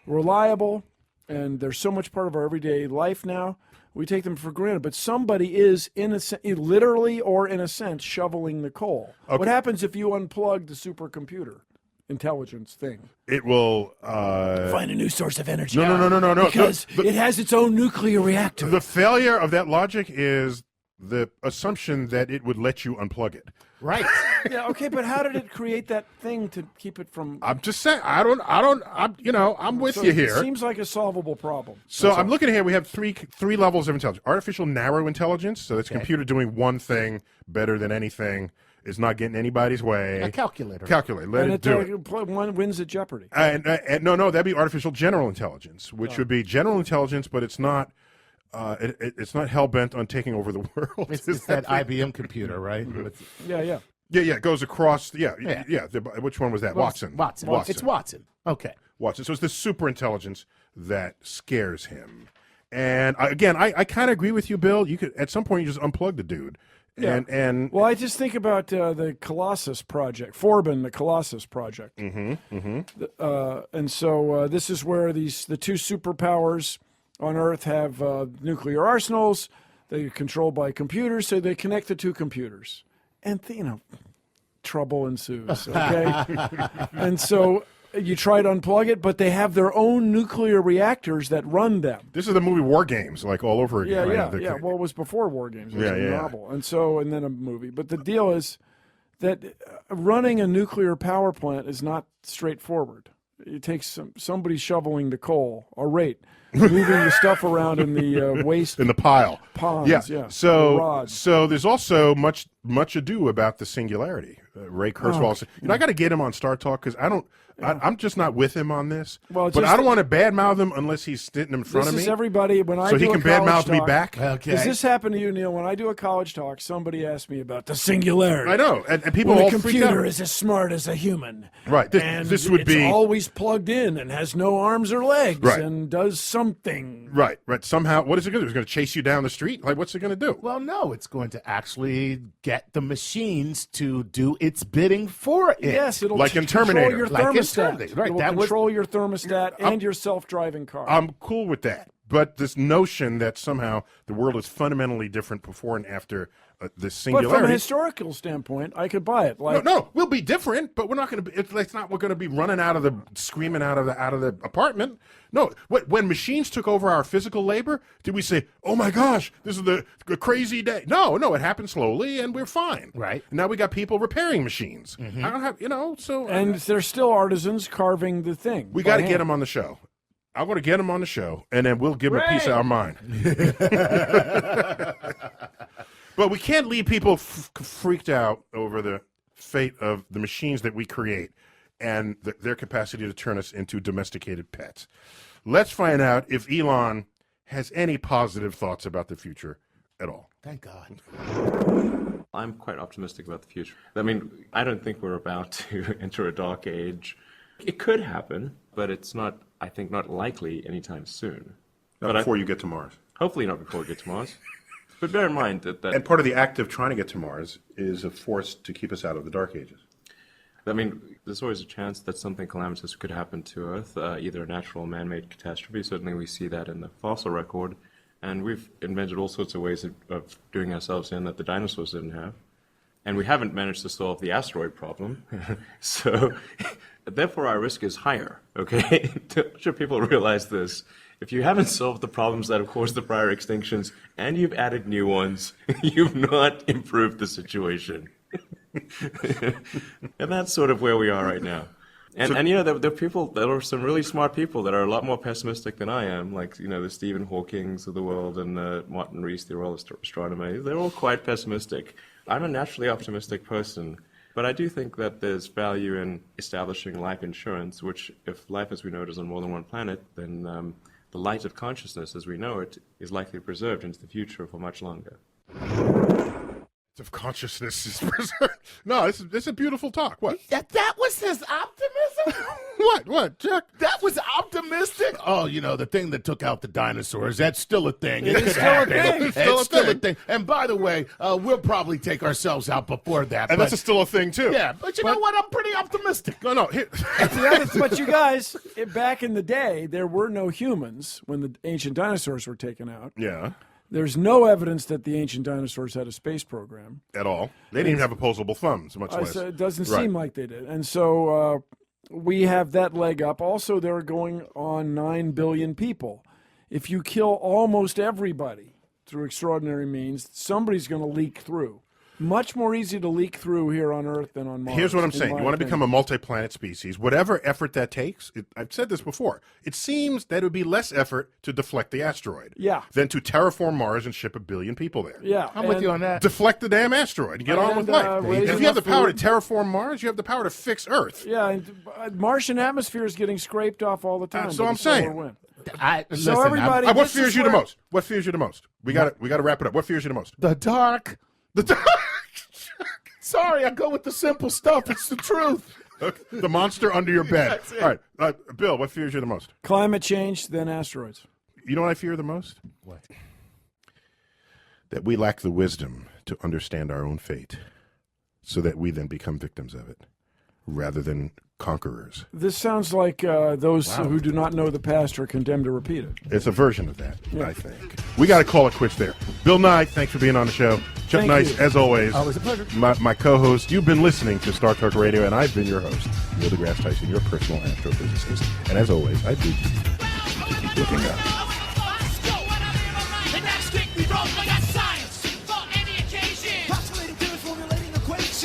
[SPEAKER 7] reliable, and they're so much part of our everyday life now. We take them for granted. But somebody is, literally or in a sense, shoveling the coal. Okay. What happens if you unplug the supercomputer intelligence thing?
[SPEAKER 9] It will
[SPEAKER 7] find a new source of energy.
[SPEAKER 9] No.
[SPEAKER 7] Because it has its own nuclear reactor.
[SPEAKER 9] The failure of that logic is the assumption that it would let you unplug it.
[SPEAKER 1] Right.
[SPEAKER 7] Yeah. Okay. But how did it create that thing to keep it from?
[SPEAKER 9] I'm just saying. I'm with you here.
[SPEAKER 7] It seems like a solvable problem.
[SPEAKER 9] So I'm looking here. We have three levels of intelligence: artificial narrow intelligence. So that's a computer doing one thing better than anything. Is not getting anybody's way.
[SPEAKER 1] A calculator.
[SPEAKER 9] Let it do it.
[SPEAKER 7] One wins at Jeopardy.
[SPEAKER 9] And no, that'd be artificial general intelligence, which would be general intelligence, but it's not. It's not hell bent on taking over the world.
[SPEAKER 1] It's that IBM computer, right?
[SPEAKER 7] Yeah.
[SPEAKER 9] It goes across. Yeah. Which one was that? Watson.
[SPEAKER 1] It's Watson. Okay.
[SPEAKER 9] Watson. So it's the super intelligence that scares him. And I kind of agree with you, Bill. You could at some point you just unplug the dude,
[SPEAKER 7] Yeah.
[SPEAKER 6] And
[SPEAKER 7] Well, I just think about the Colossus project, Forbin, the Colossus project. And so this is where the two superpowers on Earth have nuclear arsenals. They're controlled by computers, so they connect the two computers. And, trouble ensues, okay? And so you try to unplug it, but they have their own nuclear reactors that run them.
[SPEAKER 6] this is the movie War Games, like all over again.
[SPEAKER 7] Yeah. Well, it was before War Games. It was a novel. And then a movie. But the deal is that running a nuclear power plant is not straightforward. It takes somebody shoveling the coal, moving the stuff around in the waste
[SPEAKER 6] in the pile.
[SPEAKER 7] Ponds,
[SPEAKER 6] Yeah.
[SPEAKER 7] the
[SPEAKER 6] So
[SPEAKER 7] rods.
[SPEAKER 6] there's also much ado about the singularity. Ray Kurzweil. I got to get him on StarTalk because I'm just not with him on this.
[SPEAKER 7] Well,
[SPEAKER 6] but I don't want to badmouth him unless he's sitting in front of me.
[SPEAKER 7] This is everybody. When I
[SPEAKER 6] so
[SPEAKER 7] do
[SPEAKER 6] he
[SPEAKER 7] a
[SPEAKER 6] can
[SPEAKER 7] college
[SPEAKER 6] badmouth me
[SPEAKER 7] talk-
[SPEAKER 6] back.
[SPEAKER 1] Okay.
[SPEAKER 7] Does this happen to you, Neil? When I do a college talk, somebody asks me about the singularity.
[SPEAKER 6] I know, and people
[SPEAKER 7] When
[SPEAKER 6] all
[SPEAKER 7] a
[SPEAKER 6] freak
[SPEAKER 7] computer
[SPEAKER 6] out.
[SPEAKER 7] is as smart as a human.
[SPEAKER 6] Right.
[SPEAKER 7] And
[SPEAKER 6] This would
[SPEAKER 7] it's
[SPEAKER 6] be
[SPEAKER 7] always plugged in and has no arms or legs
[SPEAKER 6] Right.
[SPEAKER 7] and does something.
[SPEAKER 6] right. Somehow, what is it going to do? It's going to chase you down the street? Like, what's it going to do?
[SPEAKER 1] Well, no, it's going to actually get the machines to do its bidding for it.
[SPEAKER 7] Yes, it'll
[SPEAKER 6] Like in
[SPEAKER 7] control
[SPEAKER 6] Terminator.
[SPEAKER 7] your
[SPEAKER 1] Like in
[SPEAKER 7] thermostat.
[SPEAKER 1] Terminator, right,
[SPEAKER 7] It will
[SPEAKER 1] that was-
[SPEAKER 7] control your thermostat and your self-driving car.
[SPEAKER 6] I'm cool with that. But this notion that somehow the world is fundamentally different before and after the
[SPEAKER 7] but
[SPEAKER 6] singularity.
[SPEAKER 7] from a historical standpoint, I could buy it. Like,
[SPEAKER 6] No, we'll be different, but we're not going to be. It's not. We're going to be running screaming out of the apartment. No, when machines took over our physical labor, did we say, "Oh my gosh, this is the crazy day"? No, it happened slowly, and we're fine.
[SPEAKER 1] Right.
[SPEAKER 6] And now we got people repairing machines. I don't have, so.
[SPEAKER 7] and there's still artisans carving the thing.
[SPEAKER 6] we
[SPEAKER 7] by
[SPEAKER 6] got to
[SPEAKER 7] hand.
[SPEAKER 6] get him on the show. I'm going to get him on the show, and then we'll give him a piece of our mind. But we can't leave people freaked out over the fate of the machines that we create and their capacity to turn us into domesticated pets. Let's find out if Elon has any positive thoughts about the future at all.
[SPEAKER 1] Thank God.
[SPEAKER 8] I'm quite optimistic about the future. I mean, I don't think we're about to enter a dark age. It could happen, but it's not, I think, not likely anytime soon.
[SPEAKER 9] Not before you get to Mars.
[SPEAKER 8] Hopefully not before we get to Mars. But bear in mind that
[SPEAKER 9] And part of the act of trying to get to Mars is a force to keep us out of the Dark Ages.
[SPEAKER 8] I mean, there's always a chance that something calamitous could happen to Earth, either a natural or man-made catastrophe. Certainly we see that in the fossil record. And we've invented all sorts of ways of doing ourselves in that the dinosaurs didn't have. And we haven't managed to solve the asteroid problem. So, therefore, our risk is higher, okay? I'm sure people realize this. If you haven't solved the problems that have caused the prior extinctions and you've added new ones, you've not improved the situation. And that's sort of where we are right now. And there are some really smart people that are a lot more pessimistic than I am, like, the Stephen Hawkings of the world and Martin Rees, the Royal Astronomer. They're all quite pessimistic. I'm a naturally optimistic person, but I do think that there's value in establishing life insurance, which, if life as we know it is on more than one planet, then the light of consciousness as we know it is likely preserved into the future for much longer.
[SPEAKER 6] Of consciousness is preserved. No, this is a beautiful talk. What?
[SPEAKER 1] That was his optimism?
[SPEAKER 6] What, Jack?
[SPEAKER 1] That was optimistic? Oh, the thing that took out the dinosaurs, that's still a thing.
[SPEAKER 7] It is
[SPEAKER 1] could
[SPEAKER 7] still a
[SPEAKER 1] happen.
[SPEAKER 7] thing.
[SPEAKER 1] It's still a thing. And by the way, we'll probably take ourselves out before that.
[SPEAKER 6] And that's still a thing, too.
[SPEAKER 1] Yeah, but you know what? I'm pretty optimistic.
[SPEAKER 6] No, here.
[SPEAKER 7] But you guys, back in the day, there were no humans when the ancient dinosaurs were taken out.
[SPEAKER 6] Yeah,
[SPEAKER 7] There's no evidence that the ancient dinosaurs had a space program.
[SPEAKER 6] at all. They didn't even have opposable thumbs, much less.
[SPEAKER 7] So it doesn't
[SPEAKER 6] Right.
[SPEAKER 7] seem like they did. And so we have that leg up. Also, they're going on 9 billion people. If you kill almost everybody through extraordinary means, somebody's going to leak through. Much more easy to leak through here on Earth than on Mars.
[SPEAKER 6] Here's what I'm
[SPEAKER 7] in
[SPEAKER 6] saying.
[SPEAKER 7] my
[SPEAKER 6] You want to
[SPEAKER 7] opinion.
[SPEAKER 6] become a multi-planet species. Whatever effort that takes, I've said this before, it seems that it would be less effort to deflect the asteroid than to terraform Mars and ship 1 billion people there.
[SPEAKER 7] Yeah.
[SPEAKER 1] I'm with you on that.
[SPEAKER 6] Deflect the damn asteroid and get on with life.
[SPEAKER 7] raise
[SPEAKER 6] If you have the
[SPEAKER 7] enough
[SPEAKER 6] power
[SPEAKER 7] food.
[SPEAKER 6] to terraform Mars, you have the power to fix Earth.
[SPEAKER 7] Yeah, and Martian atmosphere is getting scraped off all the time.
[SPEAKER 6] That's what
[SPEAKER 7] but
[SPEAKER 6] I'm
[SPEAKER 7] it's still a
[SPEAKER 6] saying.
[SPEAKER 7] win.
[SPEAKER 1] Listen,
[SPEAKER 7] everybody-
[SPEAKER 6] What
[SPEAKER 7] this
[SPEAKER 6] fears
[SPEAKER 7] is
[SPEAKER 6] you the
[SPEAKER 7] where-
[SPEAKER 6] most? What fears you the most? We got to wrap it up. What fears you the most?
[SPEAKER 1] the dark.
[SPEAKER 6] The
[SPEAKER 1] Sorry, I go with the simple stuff. It's the truth.
[SPEAKER 6] Okay. The monster under your bed. All right, Bill, what fears you the most?
[SPEAKER 7] Climate change, then asteroids.
[SPEAKER 6] You know what I fear the most?
[SPEAKER 1] What?
[SPEAKER 9] that we lack the wisdom to understand our own fate so that we then become victims of it rather than conquerors.
[SPEAKER 7] This sounds like those who do not know the past are condemned to repeat it.
[SPEAKER 9] It's a version of that, I think. We got to call it quits there. Bill Nye, thanks for being on the show. Chuck
[SPEAKER 7] Thank
[SPEAKER 9] Nice,
[SPEAKER 7] you.
[SPEAKER 9] as always.
[SPEAKER 10] Always a pleasure.
[SPEAKER 9] My co-host. You've been listening to StarTalk Radio, and I've been your host, Neil deGrasse Tyson, your personal astrophysicist. And as always, I bid you to keep looking up.
[SPEAKER 4] Postulating theories, formulating equations.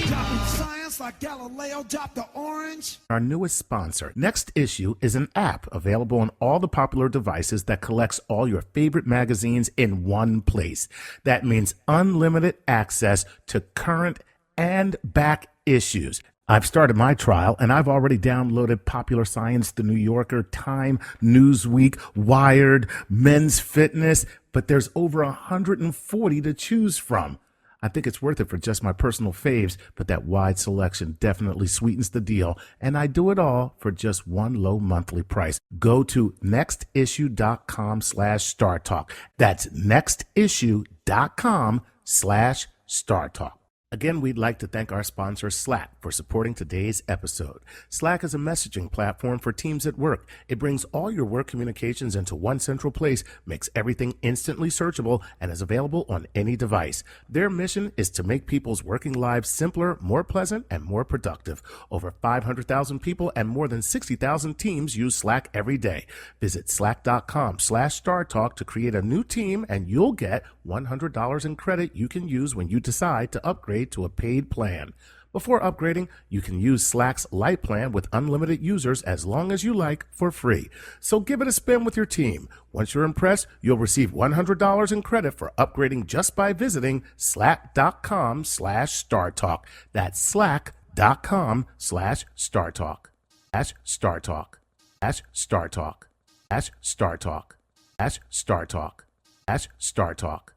[SPEAKER 4] Dropping science like Galileo dropped the orange.
[SPEAKER 1] Our newest sponsor, Next Issue, is an app available on all the popular devices that collects all your favorite magazines in one place. That means unlimited access to current and back issues. I've started my trial, and I've already downloaded Popular Science, The New Yorker, Time, Newsweek, Wired, Men's Fitness, but there's over 140 to choose from. I think it's worth it for just my personal faves, but that wide selection definitely sweetens the deal, and I do it all for just one low monthly price. Go to nextissue.com/StarTalk. That's nextissue.com/StarTalk. Again, we'd like to thank our sponsor, Slack, for supporting today's episode. Slack is a messaging platform for teams at work. It brings all your work communications into one central place, makes everything instantly searchable, and is available on any device. Their mission is to make people's working lives simpler, more pleasant, and more productive. Over 500,000 people and more than 60,000 teams use Slack every day. Visit slack.com/StarTalk to create a new team, and you'll get $100 in credit you can use when you decide to upgrade to a paid plan. Before upgrading, you can use Slack's Lite plan with unlimited users as long as you like for free. So give it a spin with your team. Once you're impressed, you'll receive $100 in credit for upgrading just by visiting slack.com/StarTalk. That's slack.com/StarTalk. /StarTalk. /StarTalk. /StarTalk. /StarTalk. /StarTalk.